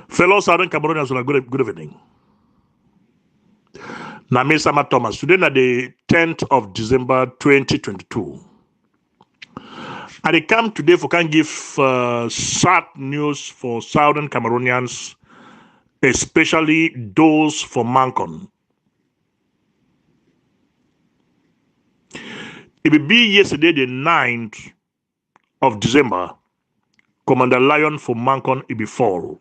Fellow Southern Cameroonians, good evening. Namisama Thomas, today na the 10th of December 2022. I come today for can give sad news for Southern Cameroonians, especially those for Mancon. It will be yesterday the 9th of December, Commander Lion for Mancon it be fall.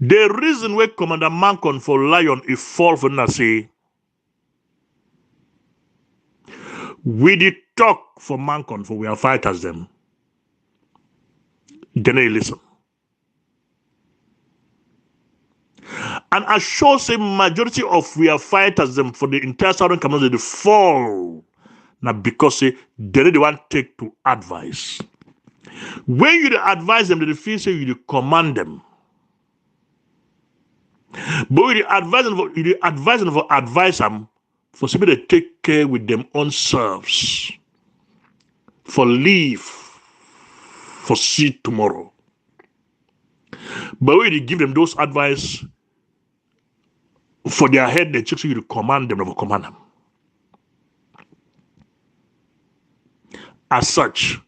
The reason why Commander Mancon for Lion is fall for na say we did talk for Mancon for we are fighters them. Then they listen. And I sure say majority of we are fighters them for the entire Southern Cameroon they fall. Now because they the one take to advise. When you advise them, they feel say you command them. But you advise them for advise them for somebody to take care with them own selves. For leave for see tomorrow. But when you give them those advice for their head, they check you to command them, never command them. As such,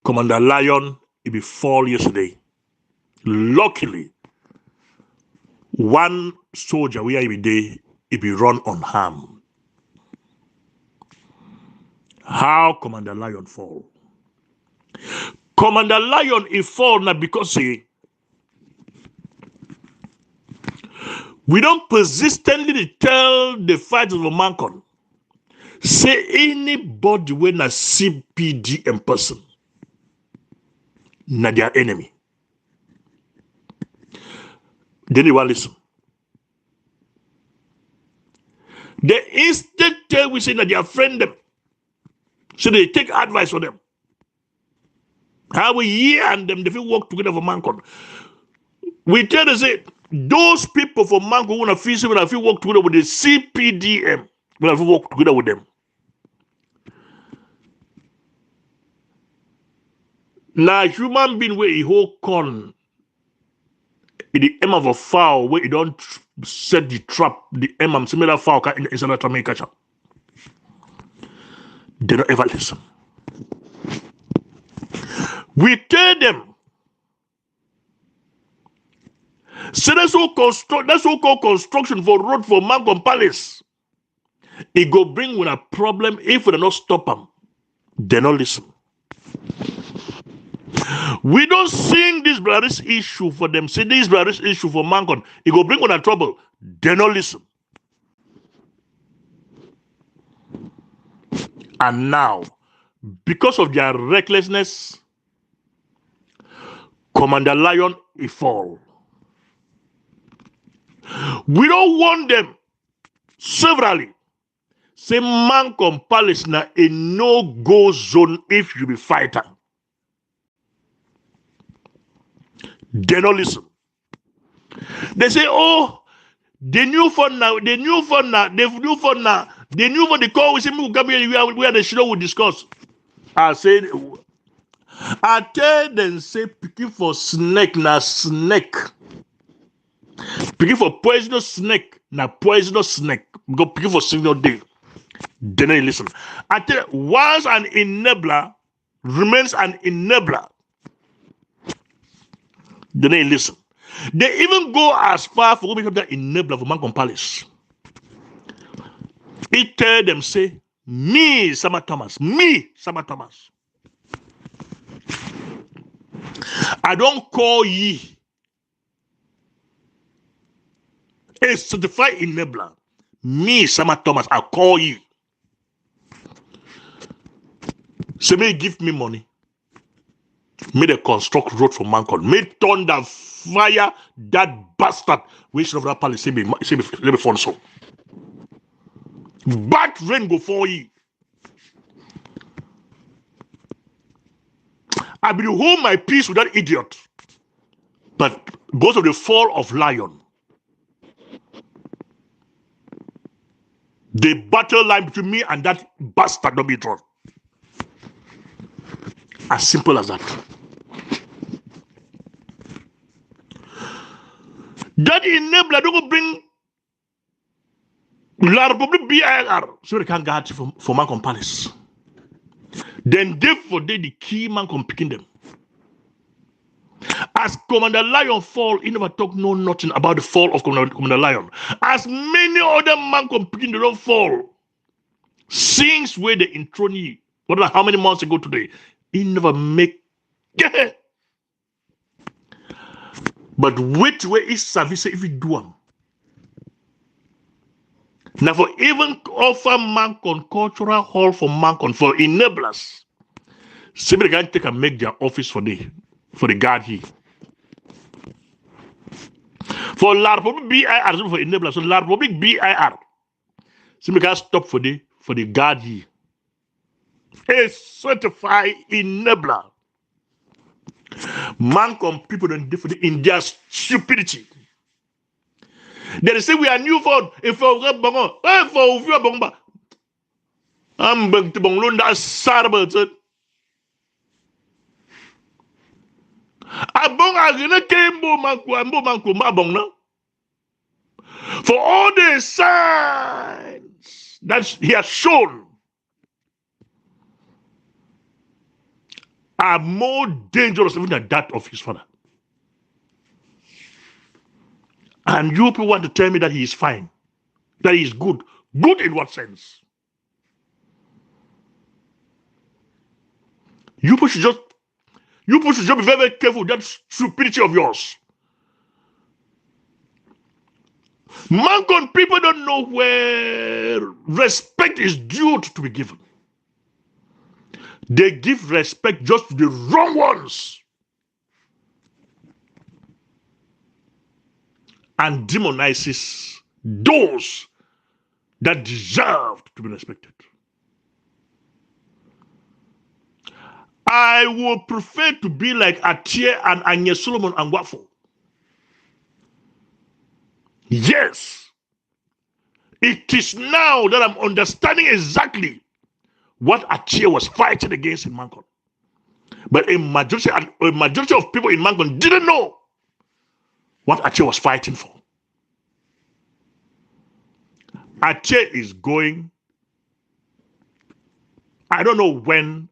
Commander Lion, he be fall yesterday. Luckily, one soldier where he be there, he be run unharmed. How Commander Lion fall? Commander Lion he fall now because we don't persistently tell the fighters of Mancon say anybody when a CPDM person na their enemy. Then they want listen. The instant we say that they are friend them, so they take advice from them. How we hear and them, they feel work together for Mancon. We tell them say those people from Mancon wanna feel work together with the CPDM, wanna feel work together with them. Now human being where he hold corn in the aim of a fowl where he don't set the trap, the aim of similar fowl can inside the trap catch up. They don't ever listen. We tell them, say that's so-called construction for road for Mancon Palace. It go bring with a problem if we do not stop them. They don't listen. We don't sing this brothers issue for them. Say this brothers issue for Mancon. It go bring on a trouble. They don't listen. And now, because of their recklessness, Commander Lion he fall. We don't want them severally. Say Mancon Palace na a no-go zone if you be fighter. They don't listen. They say, oh, the new fund now, they knew for the call we say we are the show we discuss. I tell them say picking for snake na snake. Picking for poisonous snake na poisonous snake. Go picking for signal day. They don't listen. I tell you, once an enabler remains an enabler. They don't listen. They even go as far for become that enabler for Mancon Palace. He tell them say, me, Sama Thomas. I don't call ye a certified enabler. Me, Sama Thomas, I call you. Say, may give me money. May they construct road for Mancon. May thunder fire that bastard. Which of that palace say me fun so. Bad rain go for you. I will hold my peace with that idiot. But because of the fall of Lion, the battle line between me and that bastard don't be drawn. As simple as that. That enabler don't bring La Republic BIR so they can get for Mancon Palace. Then therefore they the key Mancon picking them. As Commander Lion fall, he never talk nothing about the fall of Commander Lion. As many other Mancon picking they don't fall. Since where they intro you, what how many months ago today? He never make But which way is service if you do them? Now, for even offer Mancon cultural hall for Mancon for enablers, somebody can take and make their office for the guard here. For La Republic BIR, for enablers, so La Republic BIR, somebody can stop for the guard here. A certified enabler. Mancon people don't differ in their stupidity. They say we are new for if for bongo, I'm back to Bonglunda Sarbert. For all the signs that he has shown are more dangerous even than that of his father. And you people want to tell me that he is fine, that he is good. Good in what sense? You people should just be very, very careful with that stupidity of yours. Mancon people don't know where respect is due to be given. They give respect just to the wrong ones and demonizes those that deserve to be respected. I would prefer to be like Atie and Anya Solomon and Wafo. Yes, it is now that I'm understanding exactly what Atie was fighting against in Mancon. But a majority of people in Mancon didn't know what Atie was fighting for. Atie is going, I don't know when.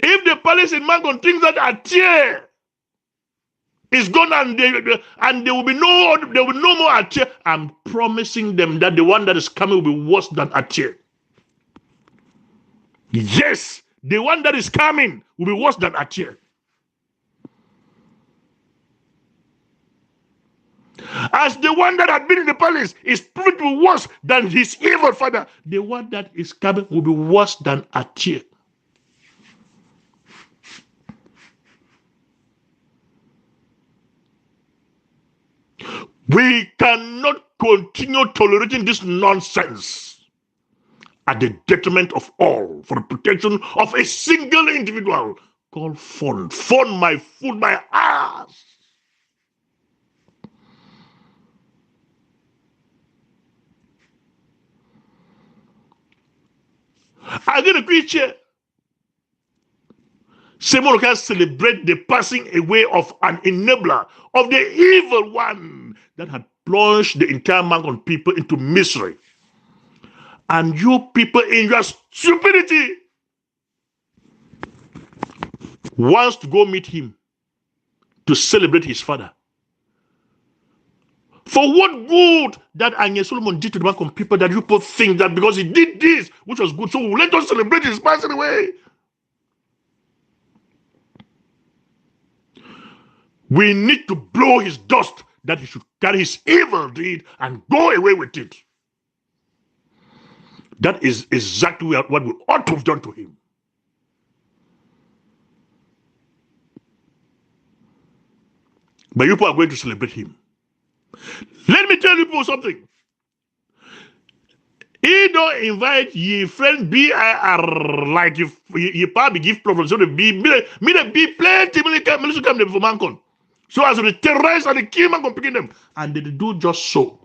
If the police in Mancon thinks that Atie is gone and there will be no more Atie, I'm promising them that the one that is coming will be worse than Atie. Yes, the one that is coming will be worse than Atie. As the one that had been in the palace is proved to be worse than his evil father, the one that is coming will be worse than Atie. We cannot continue tolerating this nonsense at the detriment of all for the protection of a single individual called Fon. Fon, my food, my ass. I get a creature. Someone can celebrate the passing away of an enabler of the evil one that had plunged the entire Mancon people into misery. And you people in your stupidity wants to go meet him to celebrate his father. For what good that Anya Solomon did to the Mancon people that you people think that because he did this, which was good, so let us celebrate his passing away? We need to blow his dust that he should carry his evil deed and go away with it. That is exactly what we ought to have done to him. But you people are going to celebrate him. Let me tell you people something. He don't invite your friend BIR like if you probably give problems. So the B plenty military come for Mancon. So as the terrorists and the kill Mancon picking them. And they do just so.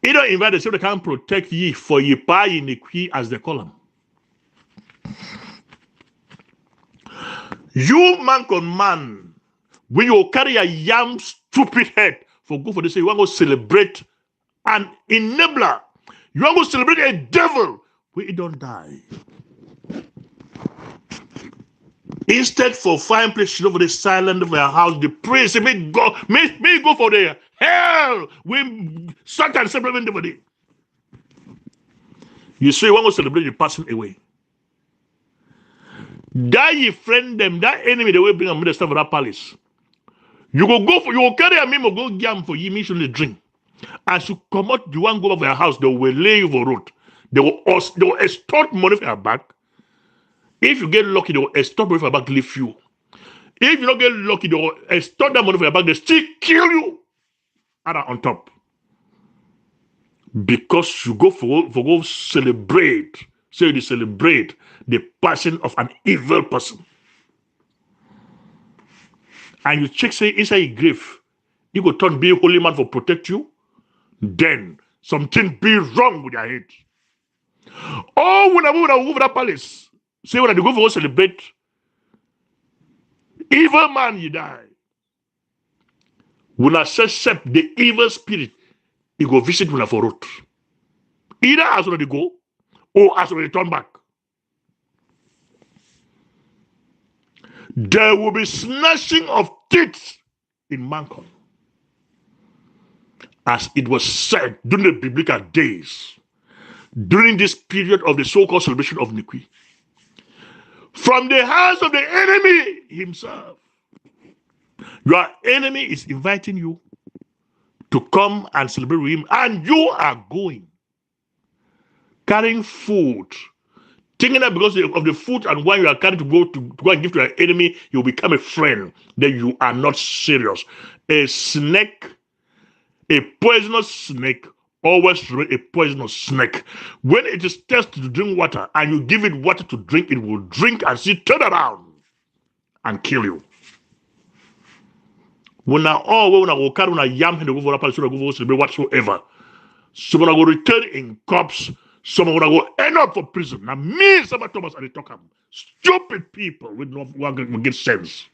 He don't invite them so they can protect ye for ye pie in the key as they call them. You Mancon man, when you carry a yam stupid head for go for this, you want to celebrate an enabler. You want to celebrate a devil where he don't die. Instead for fine places over the silent of their house, they pray, say, may go for the hell. We start and celebrate everybody. You say, one will celebrate the passing away. That you friend them, that enemy, they will bring them to the stuff of that palace. You will carry a memo, go jam for you, mission the drink. As you come out, you want to go over your house, they will lay you for road. They will extort money from your back. If you get lucky, they will extort money from your back, leave you. If you don't get lucky, they will extort that money from your back, they still kill you. And on top. Because you go for celebrate. So you celebrate the passing of an evil person. And you check, say, inside your grave, you go turn be a holy man for protect you. Then something be wrong with your head. Oh, when I move over that palace, say when I go for celebrate, evil man you die. When I accept the evil spirit, he go visit when I for road. Either as when they go, or as when they turn back. There will be snatching of teeth in Mankind. As it was said during the biblical days, during this period of the so-called celebration of Nikwi, from the hands of the enemy himself. Your enemy is inviting you to come and celebrate with him, and you are going, carrying food, thinking that because of the food and wine you are carrying to go and give to your enemy, you will become a friend. Then you are not serious. A snake, a poisonous snake, always a poisonous snake. When it is thirsty to drink water and you give it water to drink, it will drink and see turn around and kill you. When I go carry when I yam and go for a go celebrate whatsoever, some will go return in corpse, some will go end up for prison. Now me, some Thomas and they talk about stupid people with no one get sense.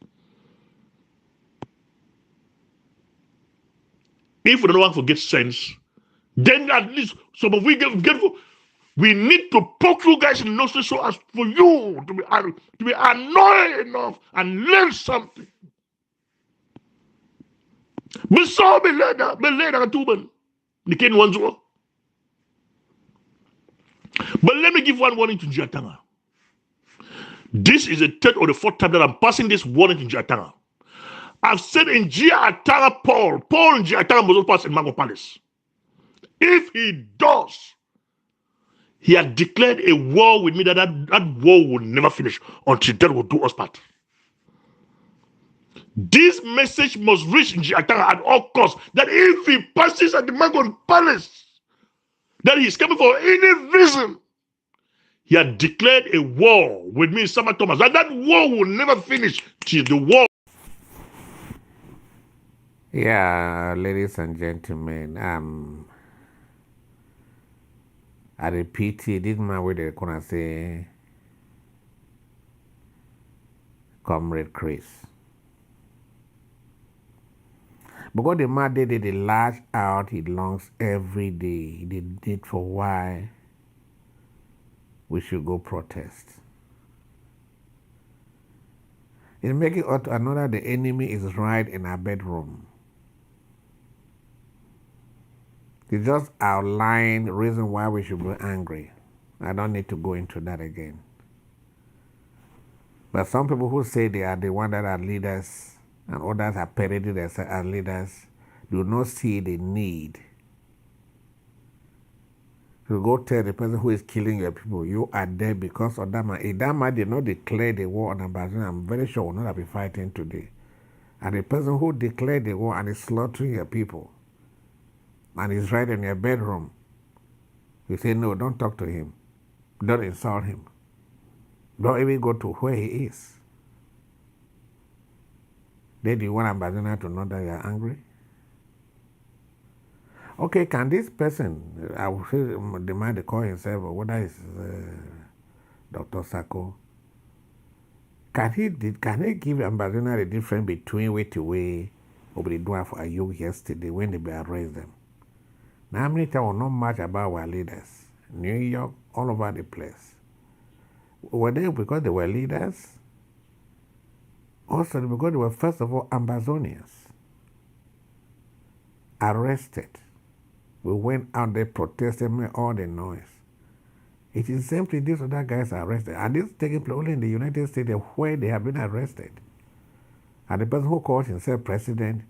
If we don't want to get sense, then at least some of we we need to poke you guys in the nose so as for you to be annoyed enough and learn something. But so be later too, man. The king wants to. But let me give one warning to Jatanga. This is the third or the fourth time that I'm passing this warning to Jatanga. I've said in Jatanga, Paul and Jatanga must not pass in Mango Palace. If he does, he had declared a war with me that war will never finish until death will do us part. This message must reach Jatanga at all costs, that if he passes at the Mango Palace, that he's coming for any reason, he had declared a war with me, Sama Thomas, and that war will never finish till the war. Yeah, ladies and gentlemen, I repeat it, this man with the corner say, Comrade Chris. Because the man did the lash out his lungs every day. He did it for why we should go protest. It's making out another the enemy is right in our bedroom. He just outlined the reason why we should be angry. I don't need to go into that again. But some people who say they are the one that are leaders and others are paraded as leaders do not see the need to go tell the person who is killing your people, you are there because of that man. If that man did not declare the war on Ambazonians, I'm very sure will not be fighting today. And the person who declared the war and is slaughtering your people and is right in your bedroom, you say, no, don't talk to him. Don't insult him. Don't even go to where he is. Then you want Ambazonians to know that you are angry? Okay, can this person, I will say, demand to call himself, or whether it's Dr. Sako, can he give Ambazonians the difference between way to way or the doing for Ayuk yesterday when they arrest them? Now, how many times not much about our leaders? New York, all over the place. Were they because they were leaders? Also, because they were, first of all, Ambazonians arrested. We went out there protesting, made all the noise. It is simply these other guys are arrested. And this is taking place only in the United States where they have been arrested. And the person who calls himself president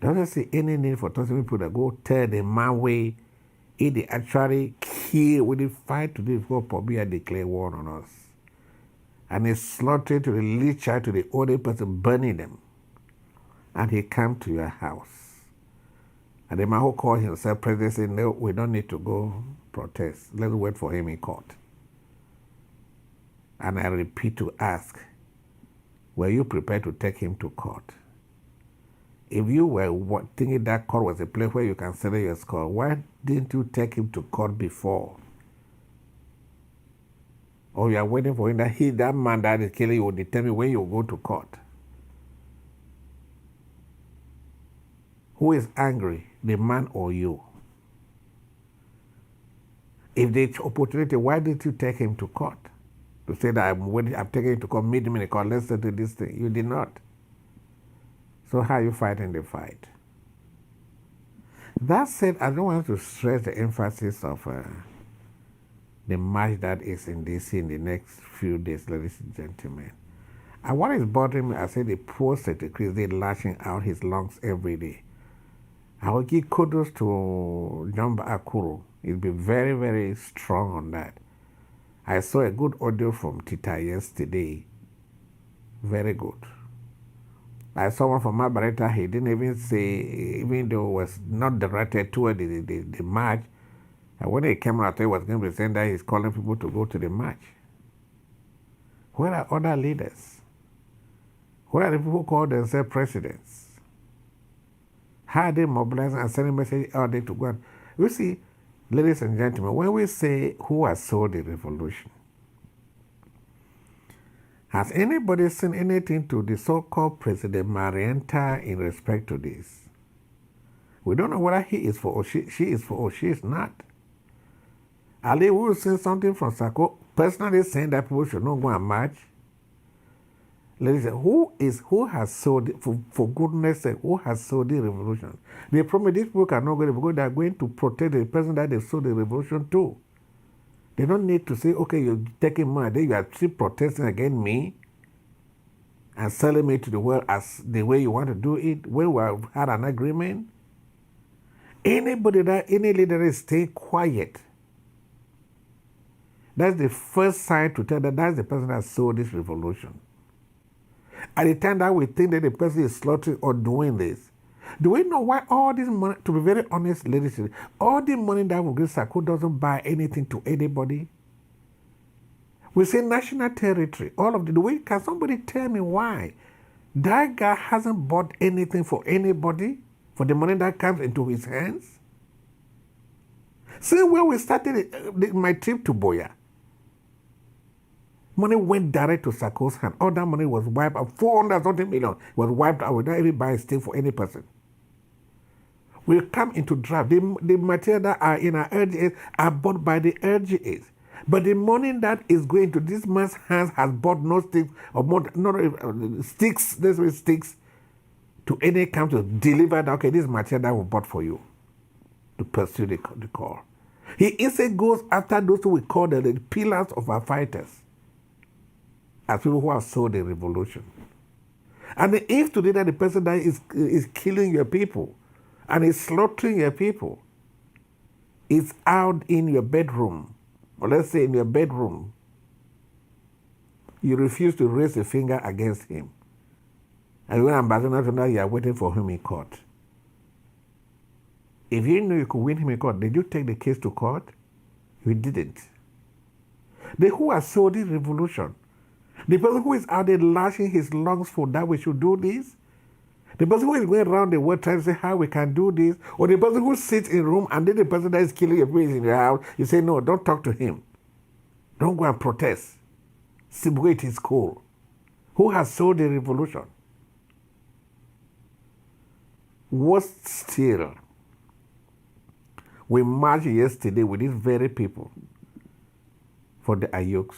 doesn't see any need for those people to go tell the man way if they actually kill, we did fight to this before Pobia declare war on us. And he slaughtered to the least child, to the older person, burning them. And he came to your house. And the man who called himself president said, no, we don't need to go protest. Let's wait for him in court. And I repeat to ask, were you prepared to take him to court? If you were thinking that court was a place where you can settle your score, why didn't you take him to court before? Or you are waiting for him that man that is killing you will determine when you go to court? Who is angry, the man or you? If the opportunity, why did you take him to court? To say that I'm taking him to court, meet him in the court, let's settle this thing. You did not. So how are you fighting the fight? That said, I don't want to stress the emphasis of the march that is in DC in the next few days, ladies and gentlemen. And what is bothering me, I said the poor secretary is lashing out his lungs every day. I will give kudos to Jumba Akuru. He'll be very, very strong on that. I saw a good audio from Tita yesterday. Very good. I saw one from Marbareta. He didn't even say, even though it was not directed toward the march, and when he came out, he was going to be saying that he's calling people to go to the march. Where are other leaders? Where are the people who call themselves presidents? How are they mobilizing and sending messages out there to go? You see, ladies and gentlemen, when we say who has sold the revolution, has anybody seen anything to the so-called President Marienta in respect to this? We don't know whether he is for or she is for or she is not. Ali will say something from Sako, personally saying that people should not go and march. Ladies, who has sold, for goodness sake, who has sold the revolution? They promise these people cannot go because they are going to protect the person that they sold the revolution to. They don't need to say, okay, you're taking money, then you are still protesting against me and selling me to the world as the way you want to do it, when we have had an agreement. Any leader is staying quiet. That's the first sign to tell that that's the person that sold this revolution. At the time that we think that the person is slaughtering or doing this, do we know why all this money, to be very honest, ladies, all the money that we give Sako doesn't buy anything to anybody? We say national territory, all of the, can somebody tell me why that guy hasn't bought anything for anybody for the money that comes into his hands? See, when we started my trip to Boya, money went direct to Sako's hand. All that money was wiped out. 400 something million was wiped out without even buying still for any person. We come into draft. The material that are in our RGAs are bought by the RGAs. But the money that is going to this man's hands has bought no sticks or sticks, this way sticks to any camp to deliver that, okay, this material that we bought for you to pursue the call. He instead goes after those who we call the pillars of our fighters, as people who have sold the revolution. And if today that the person that is killing your people and is slaughtering your people is out in your bedroom, or let's say in your bedroom, you refuse to raise a finger against him. And when Ambazonians now you are waiting for him in court. If you knew you could win him in court, did you take the case to court? You didn't. The who has sold this revolution, the person who is out there lashing his lungs for that we should do this, the person who is going around the world trying to say how we can do this, or the person who sits in a room and then the person that is killing your people in your house, you say, no, don't talk to him. Don't go and protest. Subjugate his cool. Who has sold the revolution? Worse still, we marched yesterday with these very people for the Ayuks.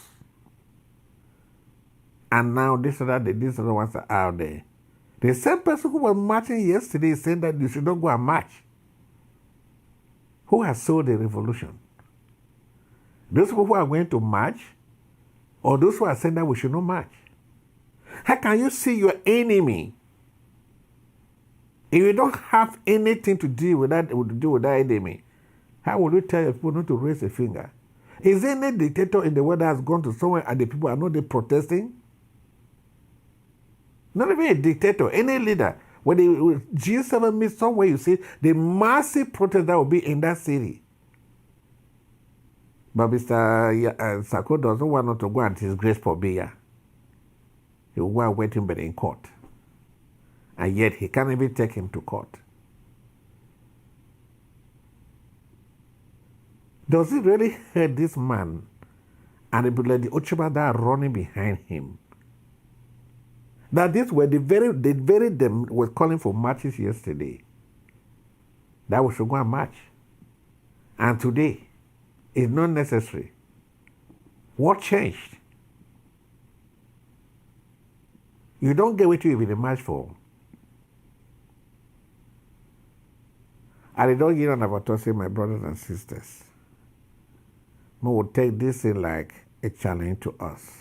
And now these other ones are out there. The same person who was marching yesterday is saying that you should not go and march. Who has sold the revolution? Those people who are going to march, or those who are saying that we should not march? How can you see your enemy if you don't have anything to do with that enemy? How will you tell your people not to raise a finger? Is there any dictator in the world that has gone to somewhere and the people are not there protesting? Not even a dictator, any leader. When the G7 meets somewhere, you see the massive protest that will be in that city. But Mr. Sako doesn't want to go and disgrace Pobia. He will go and wait him in court. And yet he can't even take him to court. Does it really hurt this man and the Ochima that are running behind him? That these were the very them was calling for marches yesterday. That we should go and march. And today, it's not necessary. What changed? You don't get what you even march for. And I don't get on about to say, my brothers and sisters. We will take this thing like a challenge to us.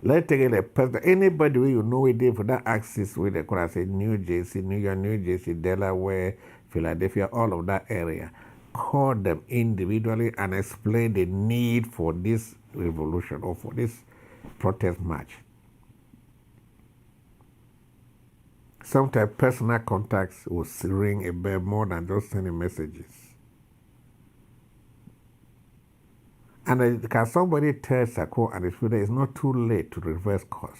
Let's take it a person. Anybody who you know it for that axis with the could say New Jersey, New York, New Jersey, Delaware, Philadelphia, all of that area. Call them individually and explain the need for this revolution or for this protest march. Sometimes personal contacts will ring a bell more than just sending messages. And can somebody tell Sako and his brother it's not too late to reverse course?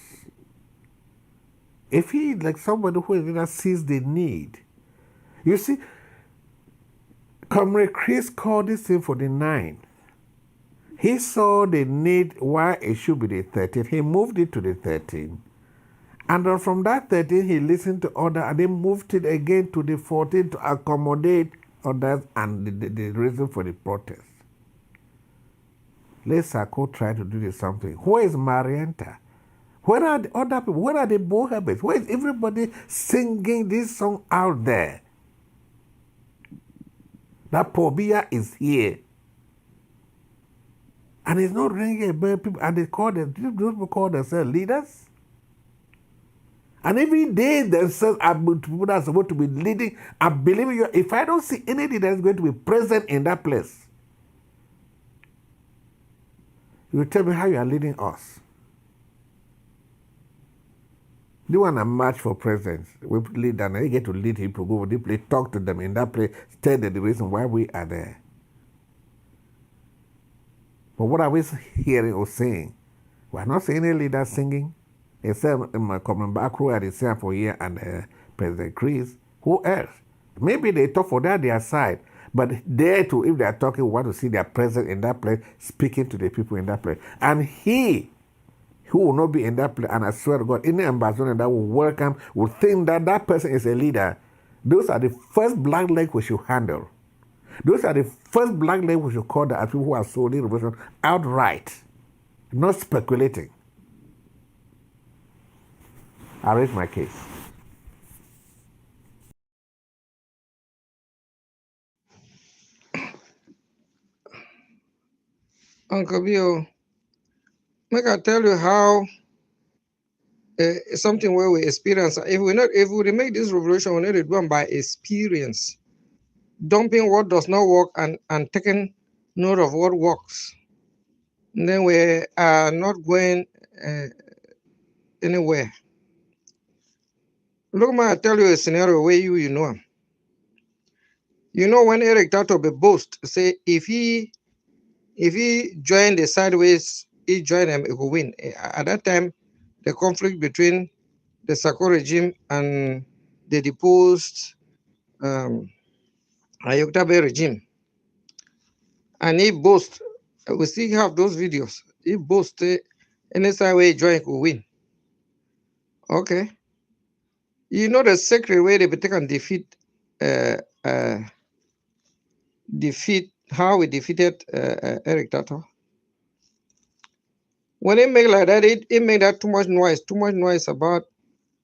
If he, like somebody who sees the need. You see, Comrade Chris called this thing for the 9th. He saw the need why it should be the 13th. He moved it to the 13th. And then from that 13th, he listened to others and then moved it again to the 14th to accommodate others and the reason for the protest. Let Sako try to do this something. Where is Marianta? Where are the other people? Where are the Bohabits? Where is everybody singing this song out there? That Pobia is here. And it's not ringing a bell. People, and those people call themselves leaders. And every day themselves are people that are supposed to be leading. I believe you. If I don't see any leader that's going to be present in that place, you tell me how you are leading us. You want to march for president. We lead and you get to lead people, go to the place, talk to them in that place, tell them the reason why we are there. But what are we hearing or saying? We are not seeing any leader singing. Except in my coming back row at the same for here and President Chris. Who else? Maybe they talk for that their side. But there too, if they are talking, we want to see their presence in that place, speaking to the people in that place. And he who will not be in that place, and I swear to God, any Ambazonian that will welcome, will think that that person is a leader. Those are the first black leg we should handle. Those are the first black leg we should call the people who are sold the revolution outright, not speculating. I raise my case. Uncle Bill, make I tell you how something where we experience. If we make this revolution, we need to do it by experience, dumping what does not work and taking note of what works. And then we are not going anywhere. Look, man, I tell you a scenario where you know. You know when Eric Tato be boast say if he join the sideways, he join them, he will win. At that time, the conflict between the Sako regime and the deposed Ayoktabe regime. And he boast, we still have those videos. He boast any sideway he join, he will win. Okay. You know the secret way they can defeat how we defeated Eric Tato. When it make like that, it make that too much noise about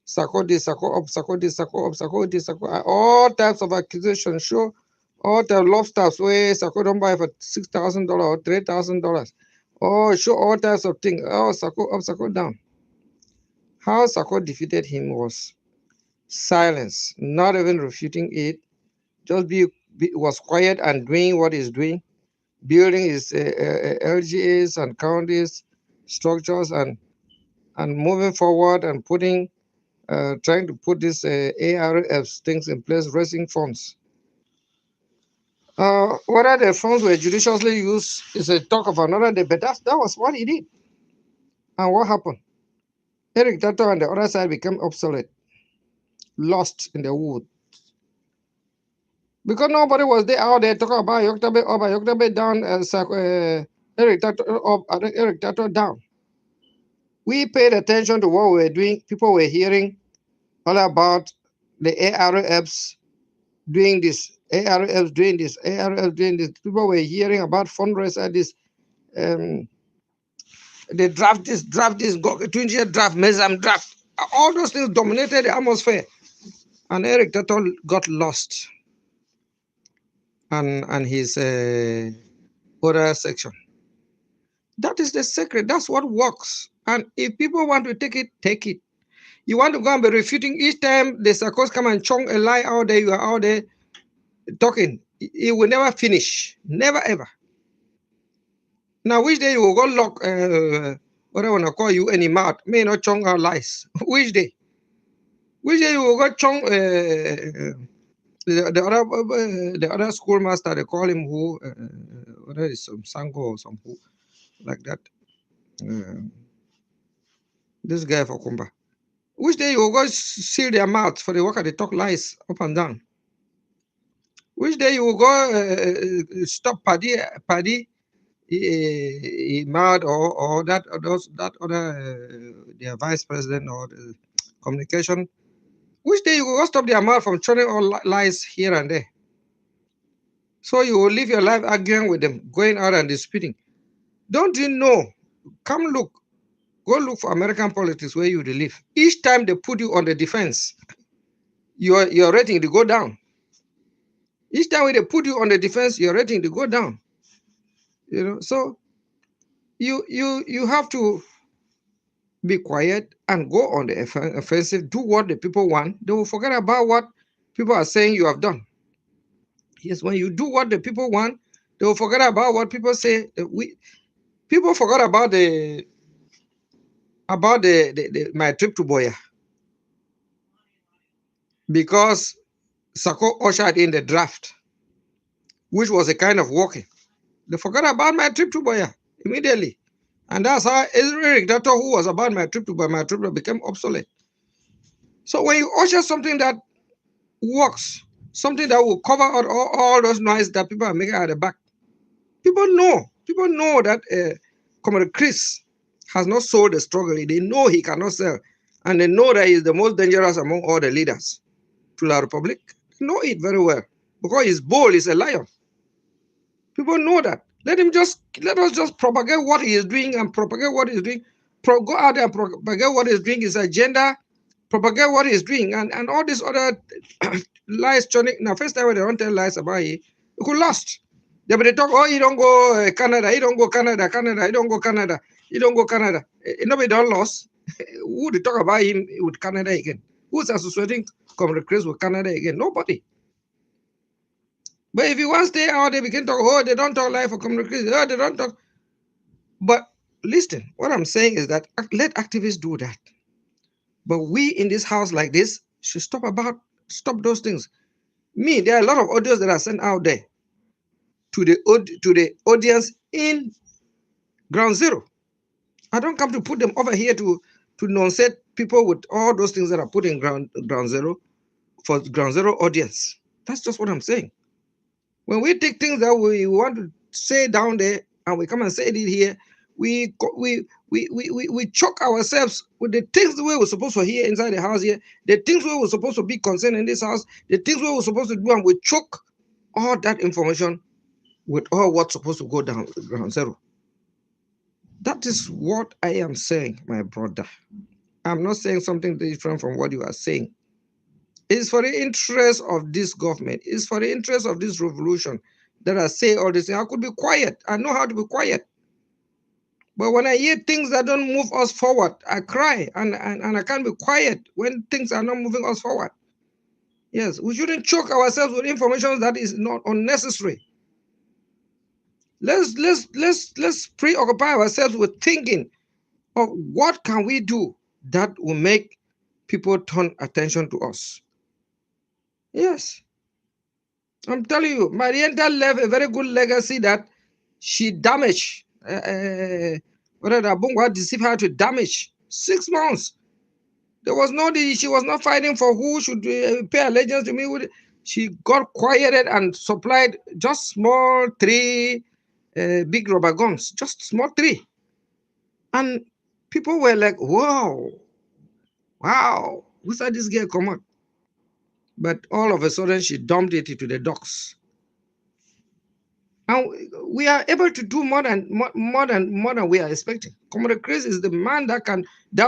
Sako this, Sako up, Sako this, Sako up, Sako this, Sako. All types of accusations show all the lobsters where Sako don't buy for $6,000 or $3,000. Oh, show all types of things. Oh, Sako up, Sako down. How Sako defeated him was silence, not even refuting it. Just was quiet and doing what he's doing, building his LGAs and counties structures and moving forward and putting trying to put this ARF things in place, raising funds. Whether the funds were judiciously used is a talk of another day, but that was what he did. And what happened? Eric Tato on the other side became obsolete, lost in the wood. Because nobody was there out there talking about Yoktabe up, Yoktabe down, Eric Tato down. We paid attention to what we were doing. People were hearing all about the ARFs doing this, ARFs doing this, ARFs doing this. People were hearing about fundraiser, this, they draft this, twin-year draft, Mesam draft. All those things dominated the atmosphere. And Eric Tato got lost. And his other section. That is the secret. That's what works. And if people want to take it, take it. You want to go and be refuting each time the Sarkos come and chong a lie out there, you are out there talking. It will never finish. Never ever. Now, which day you will go lock, what I want to call you, any mouth, may not chong our lies. Which day? Which day you will go chong, the other schoolmaster, they call him who, whether it's some Sango or some who, like that. This guy for Kumba. Which day you will go seal their mouths for the worker, they talk lies up and down. Which day you will go stop Paddy mad or that other their vice president or the communication. Which day you will go stop their mouth from turning all lies here and there. So you will live your life arguing with them, going out and disputing. Don't you know? Come look. Go look for American politics where you live. Each time they put you on the defense, your rating to go down. Each time they put you on the defense, your rating to go down. You know, so you have to be quiet and go on the offensive. Do what the people want. They will forget about what people are saying you have done. Yes, when you do what the people want, they will forget about what people say. People forgot about my trip to Boya because Sako ushered in the draft, which was a kind of walking. They forgot about my trip to Boya immediately. And that's how Eric Dato, who was about my trip to Boya, became obsolete. So when you usher something that works, something that will cover out all those noise that people are making at the back, people know that Comrade Chris has not sold the struggle. They know he cannot sell. And they know that he's the most dangerous among all the leaders to La Republic. They know it very well. Because he's bold, he's a lion. People know that. Let us just propagate what he is doing and propagate what he's doing. Go out there and propagate what he's doing, his agenda, propagate what he's doing, and all these other lies. Now, first time when they don't tell lies about it, you could lost. They talk, oh, you don't go Canada, you don't go Canada, you don't go Canada, you don't go Canada. Nobody don't lost. Who would talk about him with Canada again? Who's associating Comrade Chris with Canada again? Nobody. But if you want to stay out, they begin to talk, oh, they don't talk life for Comrade Chris, oh, they don't talk. But listen, what I'm saying is that let activists do that. But we in this house like this should stop those things. There are a lot of audios that are sent out there to the audience in Ground Zero. I don't come to put them over here to nonsense people with all those things that are put in Ground Zero for Ground Zero audience. That's just what I'm saying. When we take things that we want to say down there and we come and say it here, we choke ourselves with the things the way we're supposed to hear inside the house here, the things where we're supposed to be concerned in this house, the things where we're supposed to do, and we choke all that information with all what's supposed to go down Ground Zero. That is what I am saying, my brother. I'm not saying something different from what you are saying. It's for the interest of this government. It's for the interest of this revolution that I say all this. I could be quiet. I know how to be quiet. But when I hear things that don't move us forward, I cry and I can't be quiet when things are not moving us forward. Yes, we shouldn't choke ourselves with information that is not unnecessary. Let's preoccupy ourselves with thinking of what can we do that will make people turn attention to us. Yes, I'm telling you, Marietta left a very good legacy that she damaged. Whether the Bungwa deceived her to damage 6 months. There was no, she was not fighting for who should pay allegiance to me. She got quieted and supplied just small 3 big rubber guns, just small 3. And people were like, wow, who's that this girl come out? But all of a sudden she dumped it into the docks. And we are able to do more than we are expecting. Comrade Chris is the man that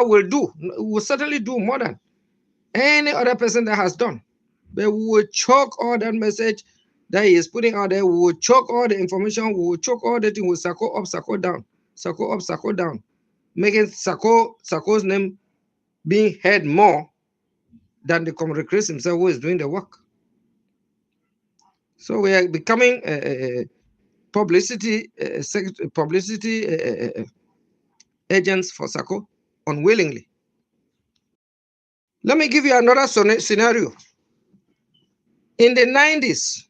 will certainly do more than any other person that has done. But we will choke all that message that he is putting out there. We will choke all the information. We will choke all the thing. We will Sako up, Sako down, Sako up, Sako down, making Sako's name being heard more than the Comrade Chris himself, who is doing the work. So we are becoming publicity agents for Sako unwillingly. Let me give you another scenario. In the 90s,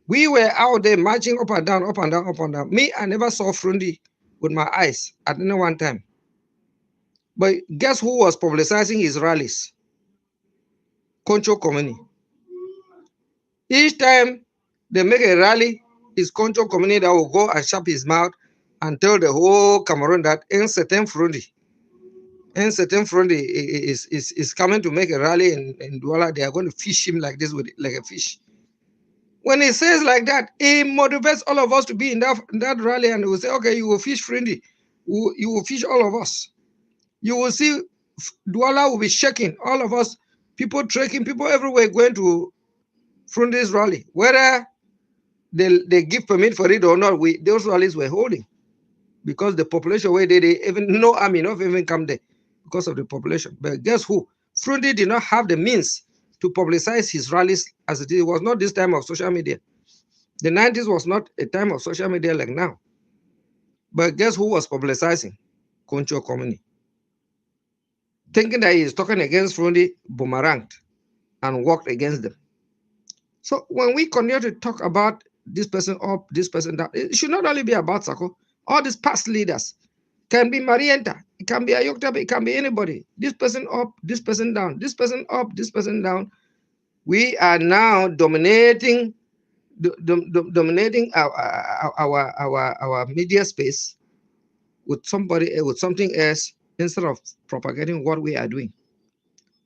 we were out there marching up and down, up and down, up and down. Me, I never saw Frundi with my eyes at any one time. But guess who was publicizing his rallies? Concho Community. Each time they make a rally, it's Concho Community that will go and shut his mouth and tell the whole Cameroon that certain Frundi is coming to make a rally in Douala. They are going to fish him like this, like a fish. When he says like that, he motivates all of us to be in that rally, and he will say, okay, you will fish Frundi. You will fish all of us. You will see Douala will be shaking. All of us, people trekking, people everywhere going to Frundi's rally. Whether they give permit for it or not, those rallies were holding. Because the population where they even no army, not even come there because of the population. But guess who? Frundi did not have the means to publicize his rallies as it is. It was not this time of social media. The 90s was not a time of social media like now. But guess who was publicizing? Concho Community. Thinking that he is talking against Frundi, boomeranged and worked against them. So when we continue to talk about this person up, this person down, it should not only be about Sako. All these past leaders can be Marienta, it can be Ayoktabe, it can be anybody. This person up, this person down, this person up, this person down. We are now dominating our media space with something else instead of propagating what we are doing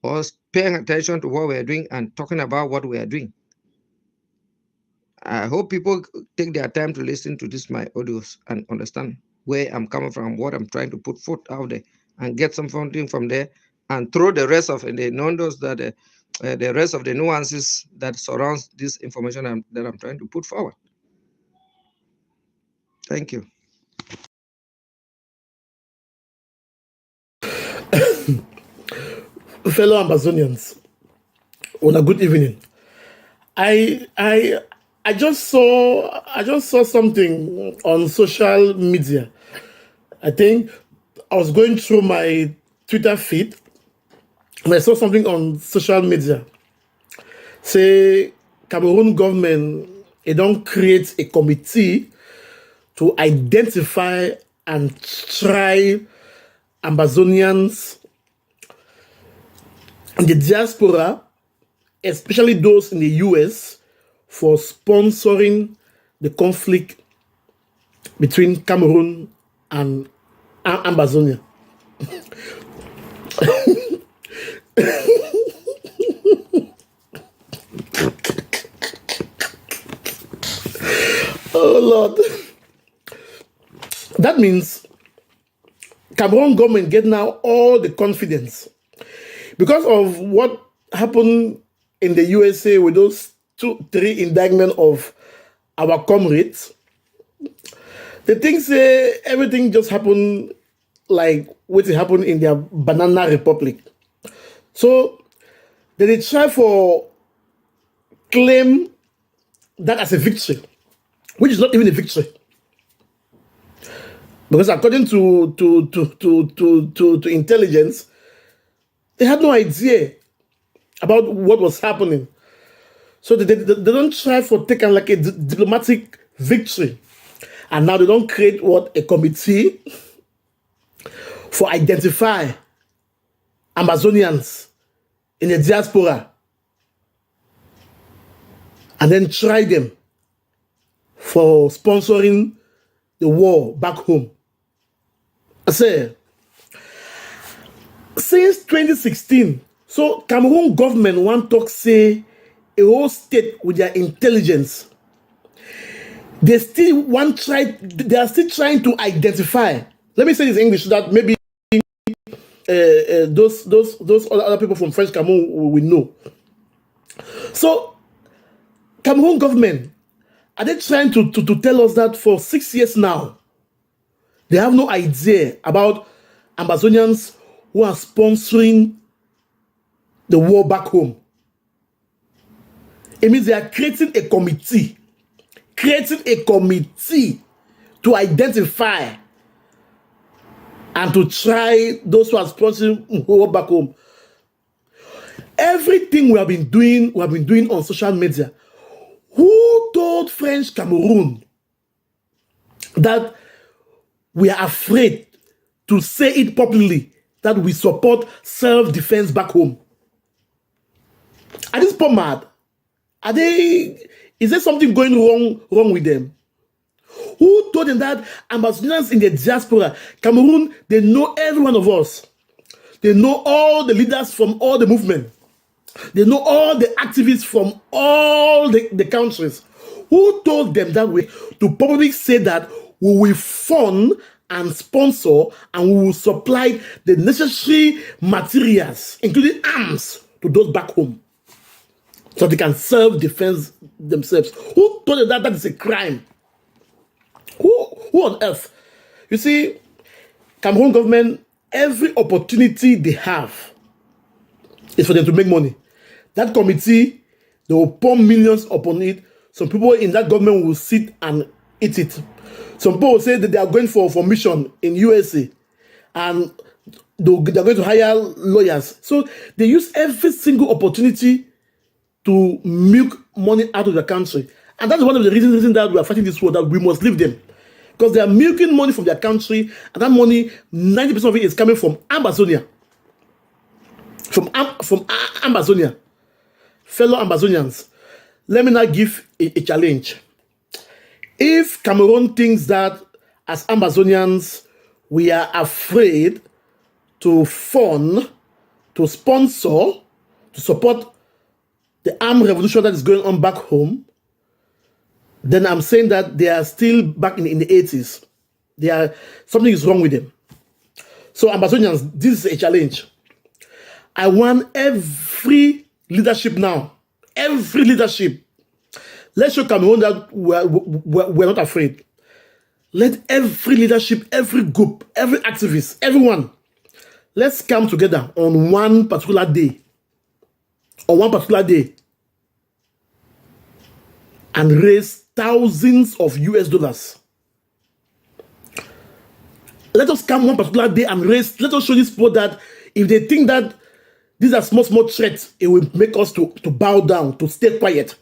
or paying attention to what we are doing and talking about what we are doing. I hope people take their time to listen to my audios and understand where I'm coming from, what I'm trying to put foot out there, and get something from there, and throw the rest of the non-dos that the rest of the nuances that surrounds this information that I'm trying to put forward. Thank you. Fellow Ambazonians, on a good evening. I just saw something on social media. I think I was going through my Twitter feed and I saw something on social media. Say Cameroon government, they don't create a committee to identify and try Ambazonians in the diaspora, especially those in the US, for sponsoring the conflict between Cameroon and Ambazonia. Oh Lord. That means Cameroon government get now all the confidence because of what happened in the USA with those 2-3 indictments of our comrades. They think say everything just happened like what happened in their banana republic. So they try for claim that as a victory, which is not even a victory. Because according to intelligence, they had no idea about what was happening. So they don't try for taking like a diplomatic victory. And now they don't create what a committee for identify Ambazonians in the diaspora and then try them for sponsoring the war back home. I say, since 2016, so Cameroon government want to say a whole state with their intelligence. They are still trying to identify. Let me say this in English so that maybe those other people from French Cameroon will know. So Cameroon government, are they trying to tell us that for 6 years now, they have no idea about Ambazonians who are sponsoring the war back home? It means they are creating a committee to identify and to try those who are sponsoring war back home. Everything we have been doing on social media. Who told French Cameroon that we are afraid to say it publicly that we support self-defense back home? Are these people mad? Is there something going wrong with them? Who told them that Ambazonians in the diaspora, Cameroon, they know every one of us. They know all the leaders from all the movements. They know all the activists from all the countries. Who told them that way to publicly say that we will fund and sponsor and we will supply the necessary materials, including arms, to those back home so they can self-defense themselves? Who told them that that is a crime? Who on earth? You see, Cameroon government, every opportunity they have is for them to make money. That committee, they will pour millions upon it. Some people in that government will sit and eat it. Some people will say that they are going for mission in USA and they're going to hire lawyers. So they use every single opportunity to milk money out of the country. And that's one of the reasons that we are fighting this war, that we must leave them. Because they are milking money from their country, and that money, 90% of it is coming from Ambazonia. From Ambazonia. Fellow Ambazonians, let me now give a challenge. If Cameroon thinks that as Ambazonians, we are afraid to fund, to sponsor, to support the armed revolution that is going on back home, then I'm saying that they are still back in the 80s. Something is wrong with them. So Ambazonians, this is a challenge. I want every leadership now, every leadership, let's show Cameroon that we're not afraid. Let every leadership, every group, every activist, everyone, let's come together on one particular day. And raise thousands of US dollars. Let us come one particular day and let us show these people that if they think that these are small threats, it will make us to bow down, to stay quiet.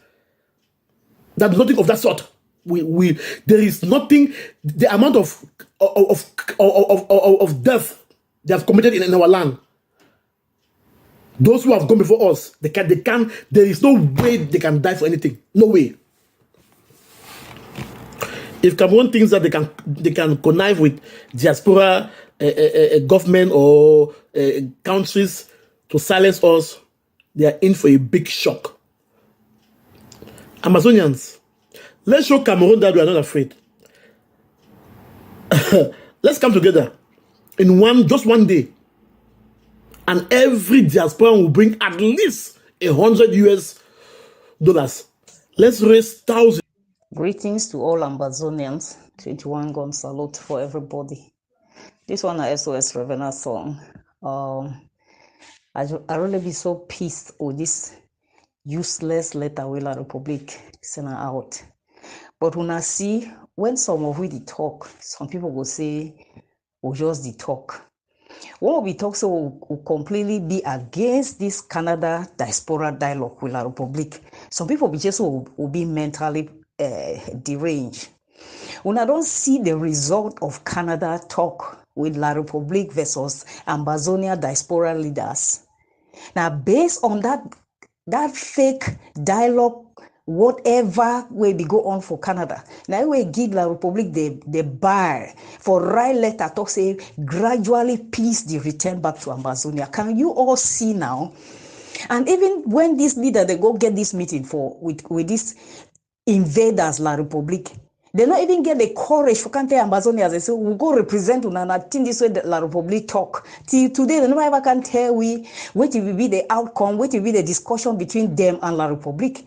That nothing of that sort. There is nothing, the amount of death they have committed in our land. Those who have gone before us, there is no way they can die for anything. No way. If Cameroon thinks that they can connive with diaspora government or countries to silence us, they are in for a big shock. Ambazonians, let's show Cameroon that we are not afraid. let's come together in just one day, and every diaspora will bring at least $100. Let's raise thousands. Greetings to all Ambazonians. 21 gun salute for everybody. This one is SOS Ravenna song. I really be so pissed with this useless letter with La Republic sent out. But when I see, when some of we talk, some people will say, we just the talk. When we talk, so will completely be against this Canada diaspora dialogue with La Republic. Some people will be mentally deranged. When I don't see the result of Canada talk with La Republic versus Ambazonia diaspora leaders. Now, based on that fake dialogue, whatever way they go on for Canada, now we give La Republic the bar for right letter talk say gradually peace the return back to Ambazonia. Can you all see now? And even when this leader they go get this meeting with these invaders La Republic, they not even get the courage for Kante Ambazonians. They say we'll go represent Unana. Think this way that La Republic talk. Till today, they never ever can tell what will be the outcome, what will be the discussion between them and La Republic.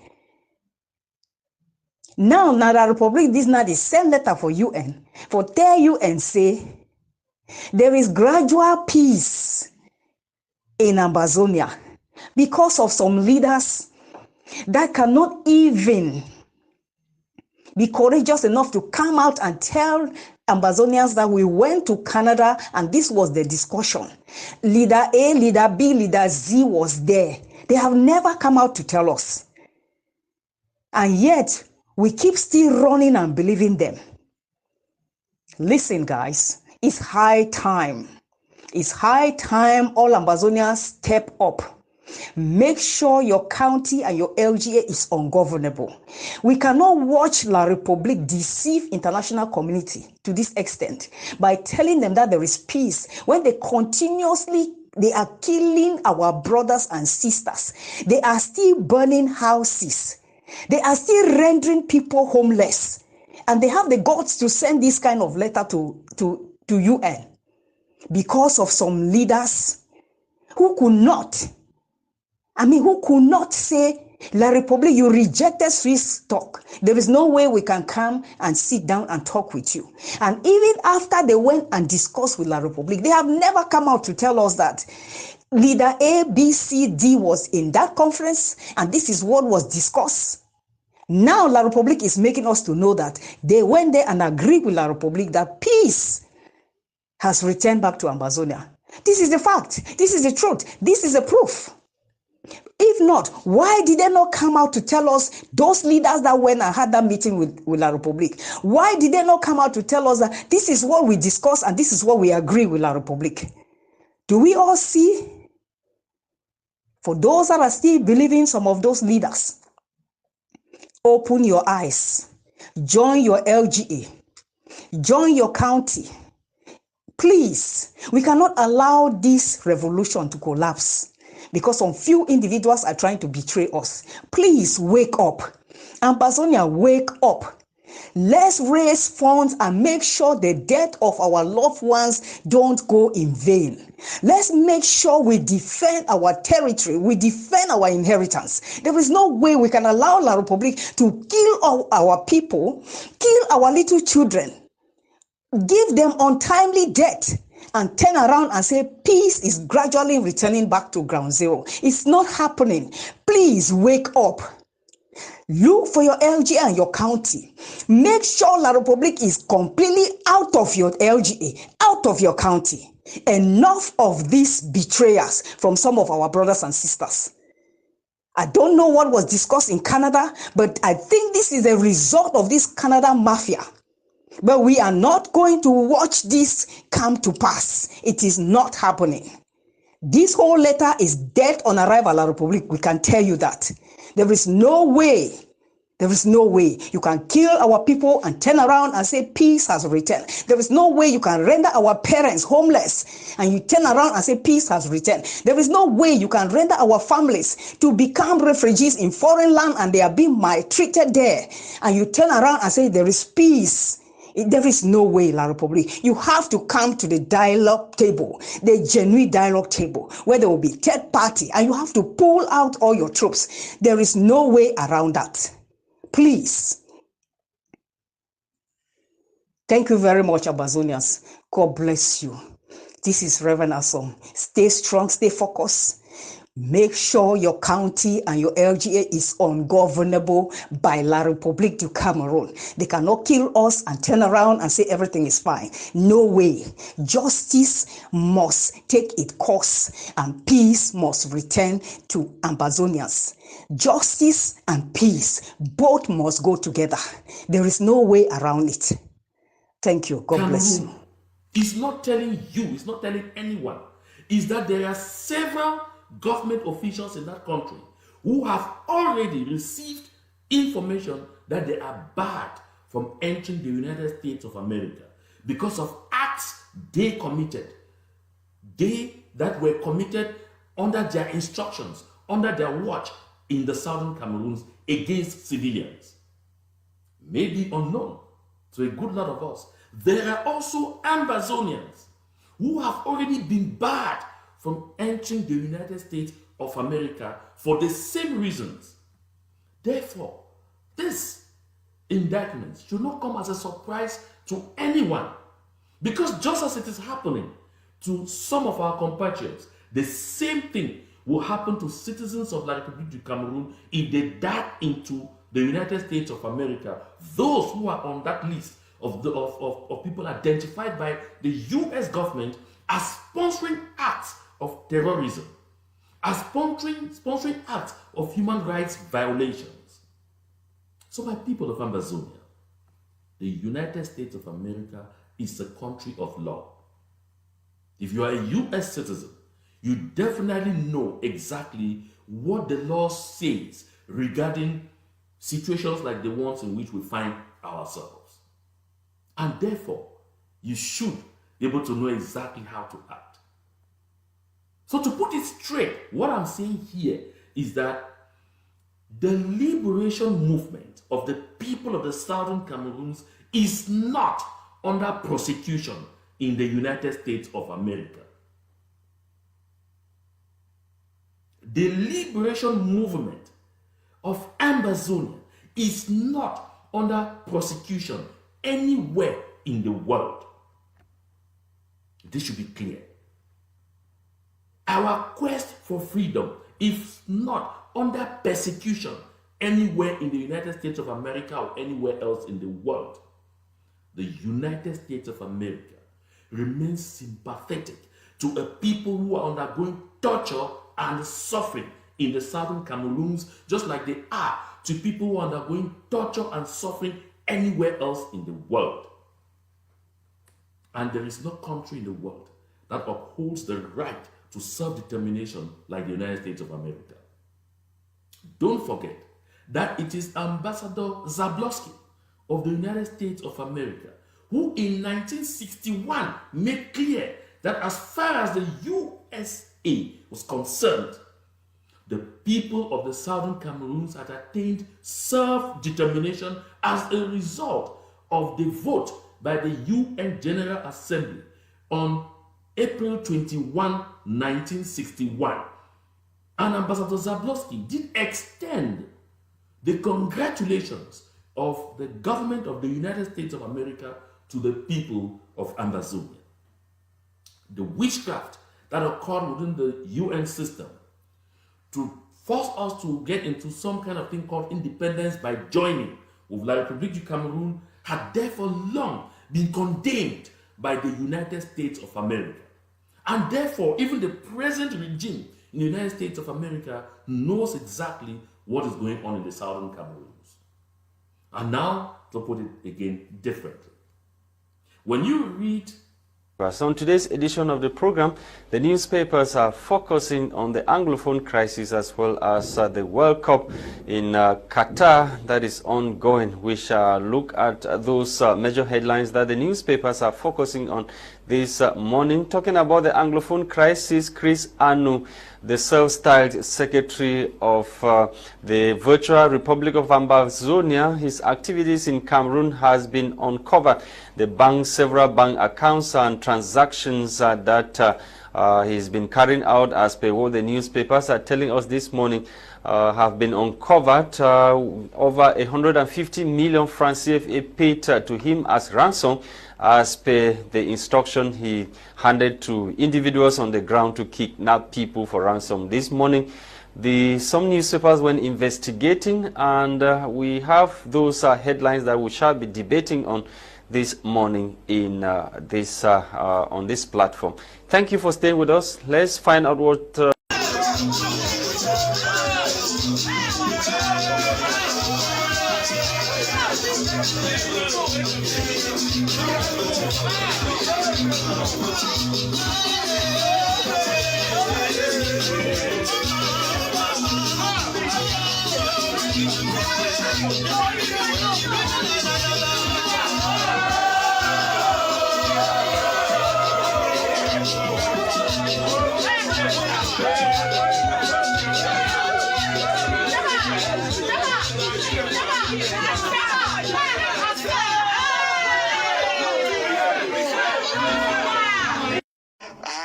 Now La Republic, this now the same letter for UN. For tell UN say there is gradual peace in Ambazonia because of some leaders that cannot even be courageous enough to come out and tell Ambazonians that we went to Canada and this was the discussion. Leader A, Leader B, Leader Z was there. They have never come out to tell us. And yet, we keep still running and believing them. Listen, guys, it's high time. It's high time all Ambazonians step up. Make sure your county and your LGA is ungovernable. We cannot watch La Republic deceive international community to this extent by telling them that there is peace when they are killing our brothers and sisters. They are still burning houses. They are still rendering people homeless. And they have the guts to send this kind of letter to UN because of some leaders who could not say, La Republic, you rejected Swiss talk. There is no way we can come and sit down and talk with you. And even after they went and discussed with La Republic, they have never come out to tell us that Leader A, B, C, D was in that conference, and this is what was discussed. Now La Republic is making us to know that they went there and agreed with La Republic that peace has returned back to Ambazonia. This is the fact. This is the truth. This is the proof. If not, why did they not come out to tell us, those leaders that went and had that meeting with La Republic? Why did they not come out to tell us that this is what we discussed and this is what we agree with La Republic? Do we all see? For those that are still believing some of those leaders, open your eyes. Join your LGA. Join your county. Please, we cannot allow this revolution to collapse because some few individuals are trying to betray us. Please wake up. Ambazonia, wake up. Let's raise funds and make sure the death of our loved ones don't go in vain. Let's make sure we defend our territory. We defend our inheritance. There is no way we can allow La Republic to kill all our people, kill our little children, give them untimely death, and turn around and say peace is gradually returning back to ground zero. It's not happening. Please wake up. Look for your LGA and your county. Make sure La Republic is completely out of your LGA, out of your county. Enough of these betrayers from some of our brothers and sisters. I don't know what was discussed in Canada, but I think this is a result of this Canada mafia. But we are not going to watch this come to pass. It is not happening. This whole letter is dead on arrival, La Republic. We can tell you that. There is no way you can kill our people and turn around and say peace has returned. There is no way you can render our parents homeless and you turn around and say peace has returned. There is no way you can render our families to become refugees in foreign land and they are being maltreated there and you turn around and say there is peace There is no way, La Republique. You have to come to the dialogue table, the genuine dialogue table, where there will be third party, and you have to pull out all your troops. There is no way around that. Please. Thank you very much, Ambazonians. God bless you. This is Reverend Asom. Stay strong, stay focused. Make sure your county and your LGA is ungovernable by La République du Cameroon. They cannot kill us and turn around and say everything is fine. No way. Justice must take its course and peace must return to Ambazonians. Justice and peace both must go together. There is no way around it. Thank you. God bless you. It's not telling you, it's not telling anyone, is that there are several government officials in that country who have already received information that they are barred from entering the United States of America because of acts they committed. They that were committed under their instructions, under their watch in the southern Cameroons against civilians. Maybe unknown to a good lot of us. There are also Ambazonians who have already been barred from entering the United States of America for the same reasons. Therefore, this indictment should not come as a surprise to anyone, because just as it is happening to some of our compatriots, the same thing will happen to citizens of La République du Cameroon if they dart into the United States of America. Those who are on that list of people identified by the US government as sponsoring acts of terrorism, as sponsoring acts of human rights violations. So my people of Ambazonia, the United States of America is a country of law. If you are a US citizen, you definitely know exactly what the law says regarding situations like the ones in which we find ourselves. And therefore, you should be able to know exactly how to act. So to put it straight, what I'm saying here is that the liberation movement of the people of the southern Cameroons is not under prosecution in the United States of America. The liberation movement of Ambazonia is not under prosecution anywhere in the world. This should be clear. Our quest for freedom is not under persecution anywhere in the United States of America or anywhere else in the world. The United States of America remains sympathetic to a people who are undergoing torture and suffering in the southern Cameroons, just like they are to people who are undergoing torture and suffering anywhere else in the world. And there is no country in the world that upholds the right to self-determination like the United States of America. Don't forget that it is Ambassador Zablocki of the United States of America who in 1961 made clear that as far as the USA was concerned, the people of the southern Cameroons had attained self-determination as a result of the vote by the UN General Assembly on April 21, 1961. And Ambassador Zablocki did extend the congratulations of the government of the United States of America to the people of Ambazonia. The witchcraft that occurred within the UN system to force us to get into some kind of thing called independence by joining with La République du Cameroon had therefore long been condemned by the United States of America. And therefore, even the present regime in the United States of America knows exactly what is going on in the southern Cameroons. And now, to put it again differently, when you read So on today's edition of the program, the newspapers are focusing on the Anglophone crisis as well as the World Cup in Qatar that is ongoing. We shall look at those major headlines that the newspapers are focusing on this morning. Talking about the Anglophone crisis, Chris Anu, the self-styled secretary of the virtual Republic of Ambazonia, his activities in Cameroon has been uncovered. Several bank accounts and transactions that he's been carrying out, as per what the newspapers are telling us this morning, have been uncovered. Over 150 million francs CFA paid to him as ransom, as per the instruction he handed to individuals on the ground to kidnap people for ransom. This morning, some newspapers were investigating, and we have those headlines that we shall be debating on this morning in on this platform. Thank you for staying with us. Let's find out what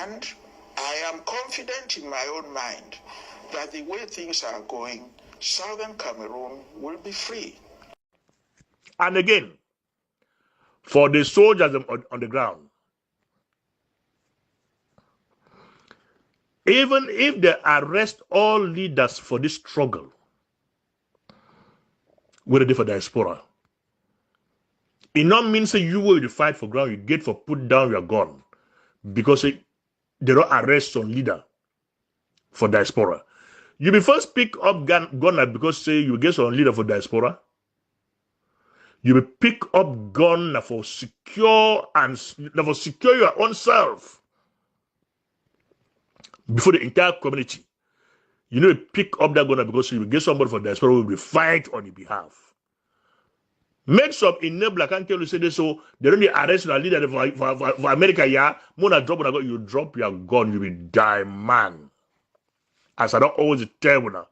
And I am confident in my own mind that the way things are going, Southern Cameroon will be free. And again, for the soldiers on the ground, even if they arrest all leaders for this struggle, we're ready for diaspora. It not means that you will fight for ground, you get for put down your gun because they don't arrest some leader for diaspora. You will first pick up gunner because say you get some leader for diaspora. You will pick up gun for secure your own self before the entire community. You know, pick up that gunner because you will get somebody for diaspora who will fight on your behalf. Make some enabler can't tell you say this, so they don't need arrest a leader for America. Yeah, you drop your gun, you will die, man. As I don't always tell you now,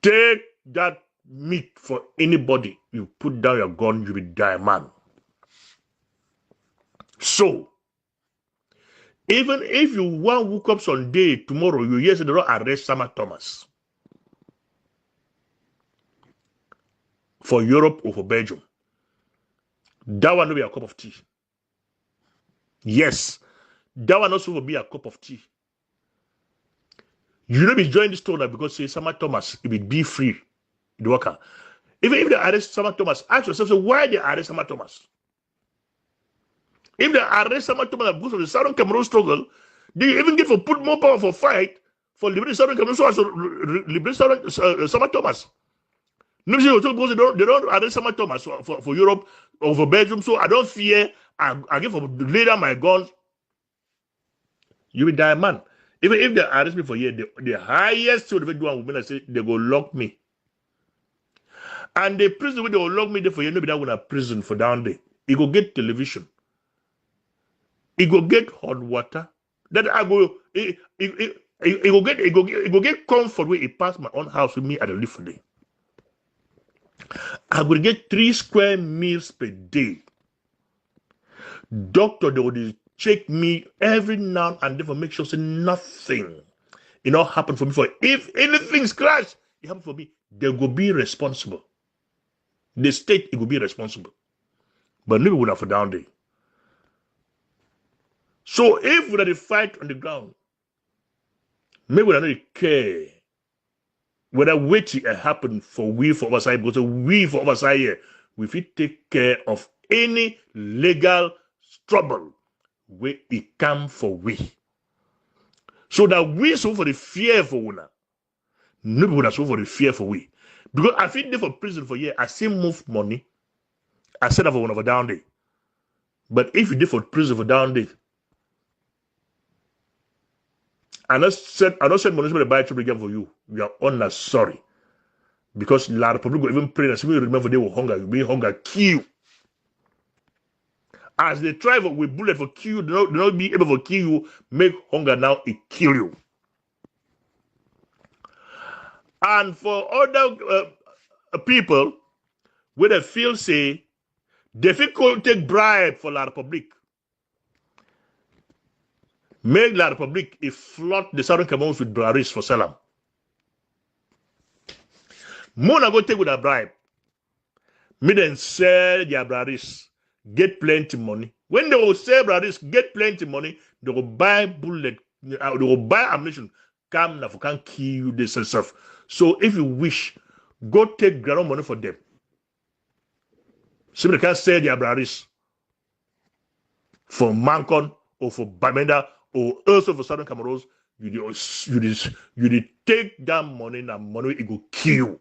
take that meat for anybody. You put down your gun, you will die, man. So, even if you want to wake up Sunday tomorrow, you hear they don't arrest Sama Thomas for Europe or for Belgium. That one will be a cup of tea. Yes, that one also will be a cup of tea. You don't be joining this tournament because say Sama Thomas, it will be free. The worker. Even if they arrest Sama Thomas, ask yourself, so why they arrest Sama Thomas? If they arrest Sama Thomas because of the Southern Cameroon struggle, they even get for put more power for fight for liberating Southern Cameroon so as to liberate Sama Thomas. No, they don't arrest Sama Thomas for Europe or for Belgium, so I don't fear. I give for later my guns. You will die, man. Even if they arrest me for here, the highest thing they do women, I say they go lock me. And the prison where they will lock me there for here, nobody will have prison for down there. He go get television. He go get hot water. That I go. He go get comfort where he pass my own house with me at the live for day. I will get 3 square meals per day. Doctor, they will check me every now and then for make sure say nothing. It not happen for me. For if anything's crash, it happen for me. They will be responsible. The state it will be responsible. But maybe we're not for down there. So if we had a fight on the ground, maybe we don't care whether waiting happen for us because we for us here, we will take care of any legal trouble where it come for we. So that we so for the fear for una. Nobody would have so for the fear for we. Because I feel there for prison for year, I see move money. I said that for one of a down day. But if you did for prison for down day, I don't send money to buy trouble again for you. You are unnecessary. Because a lot of people go even pray and say, remember they will hunger, you be hunger, kill. As they try with bullet for kill you, they not be able to kill you, make hunger now it kill you. And for other people, where they feel say, difficult take bribe for La Republique. Make La Republique a flood the Southern Cameroons with Braris for Salam. Mona go take with a bribe. Me then sell their Braris, get plenty money. When they will sell Braris, get plenty money, they will buy bullet, they will buy ammunition. Come now, can kill you this and stuff. So if you wish, go take ground money for them. So they can sell their Braris for Mancon or for Bamenda or also for Southern Cameroons. You take that money and money it will kill you.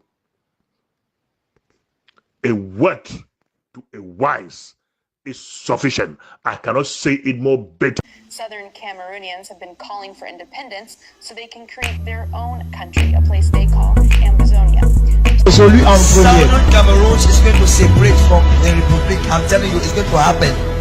A word to a wise is sufficient. I cannot say it more better. Southern Cameroonians have been calling for independence so they can create their own country, a place they call Ambazonia. Southern Cameroon is going to separate from the Republic. I'm telling you, it's going to happen.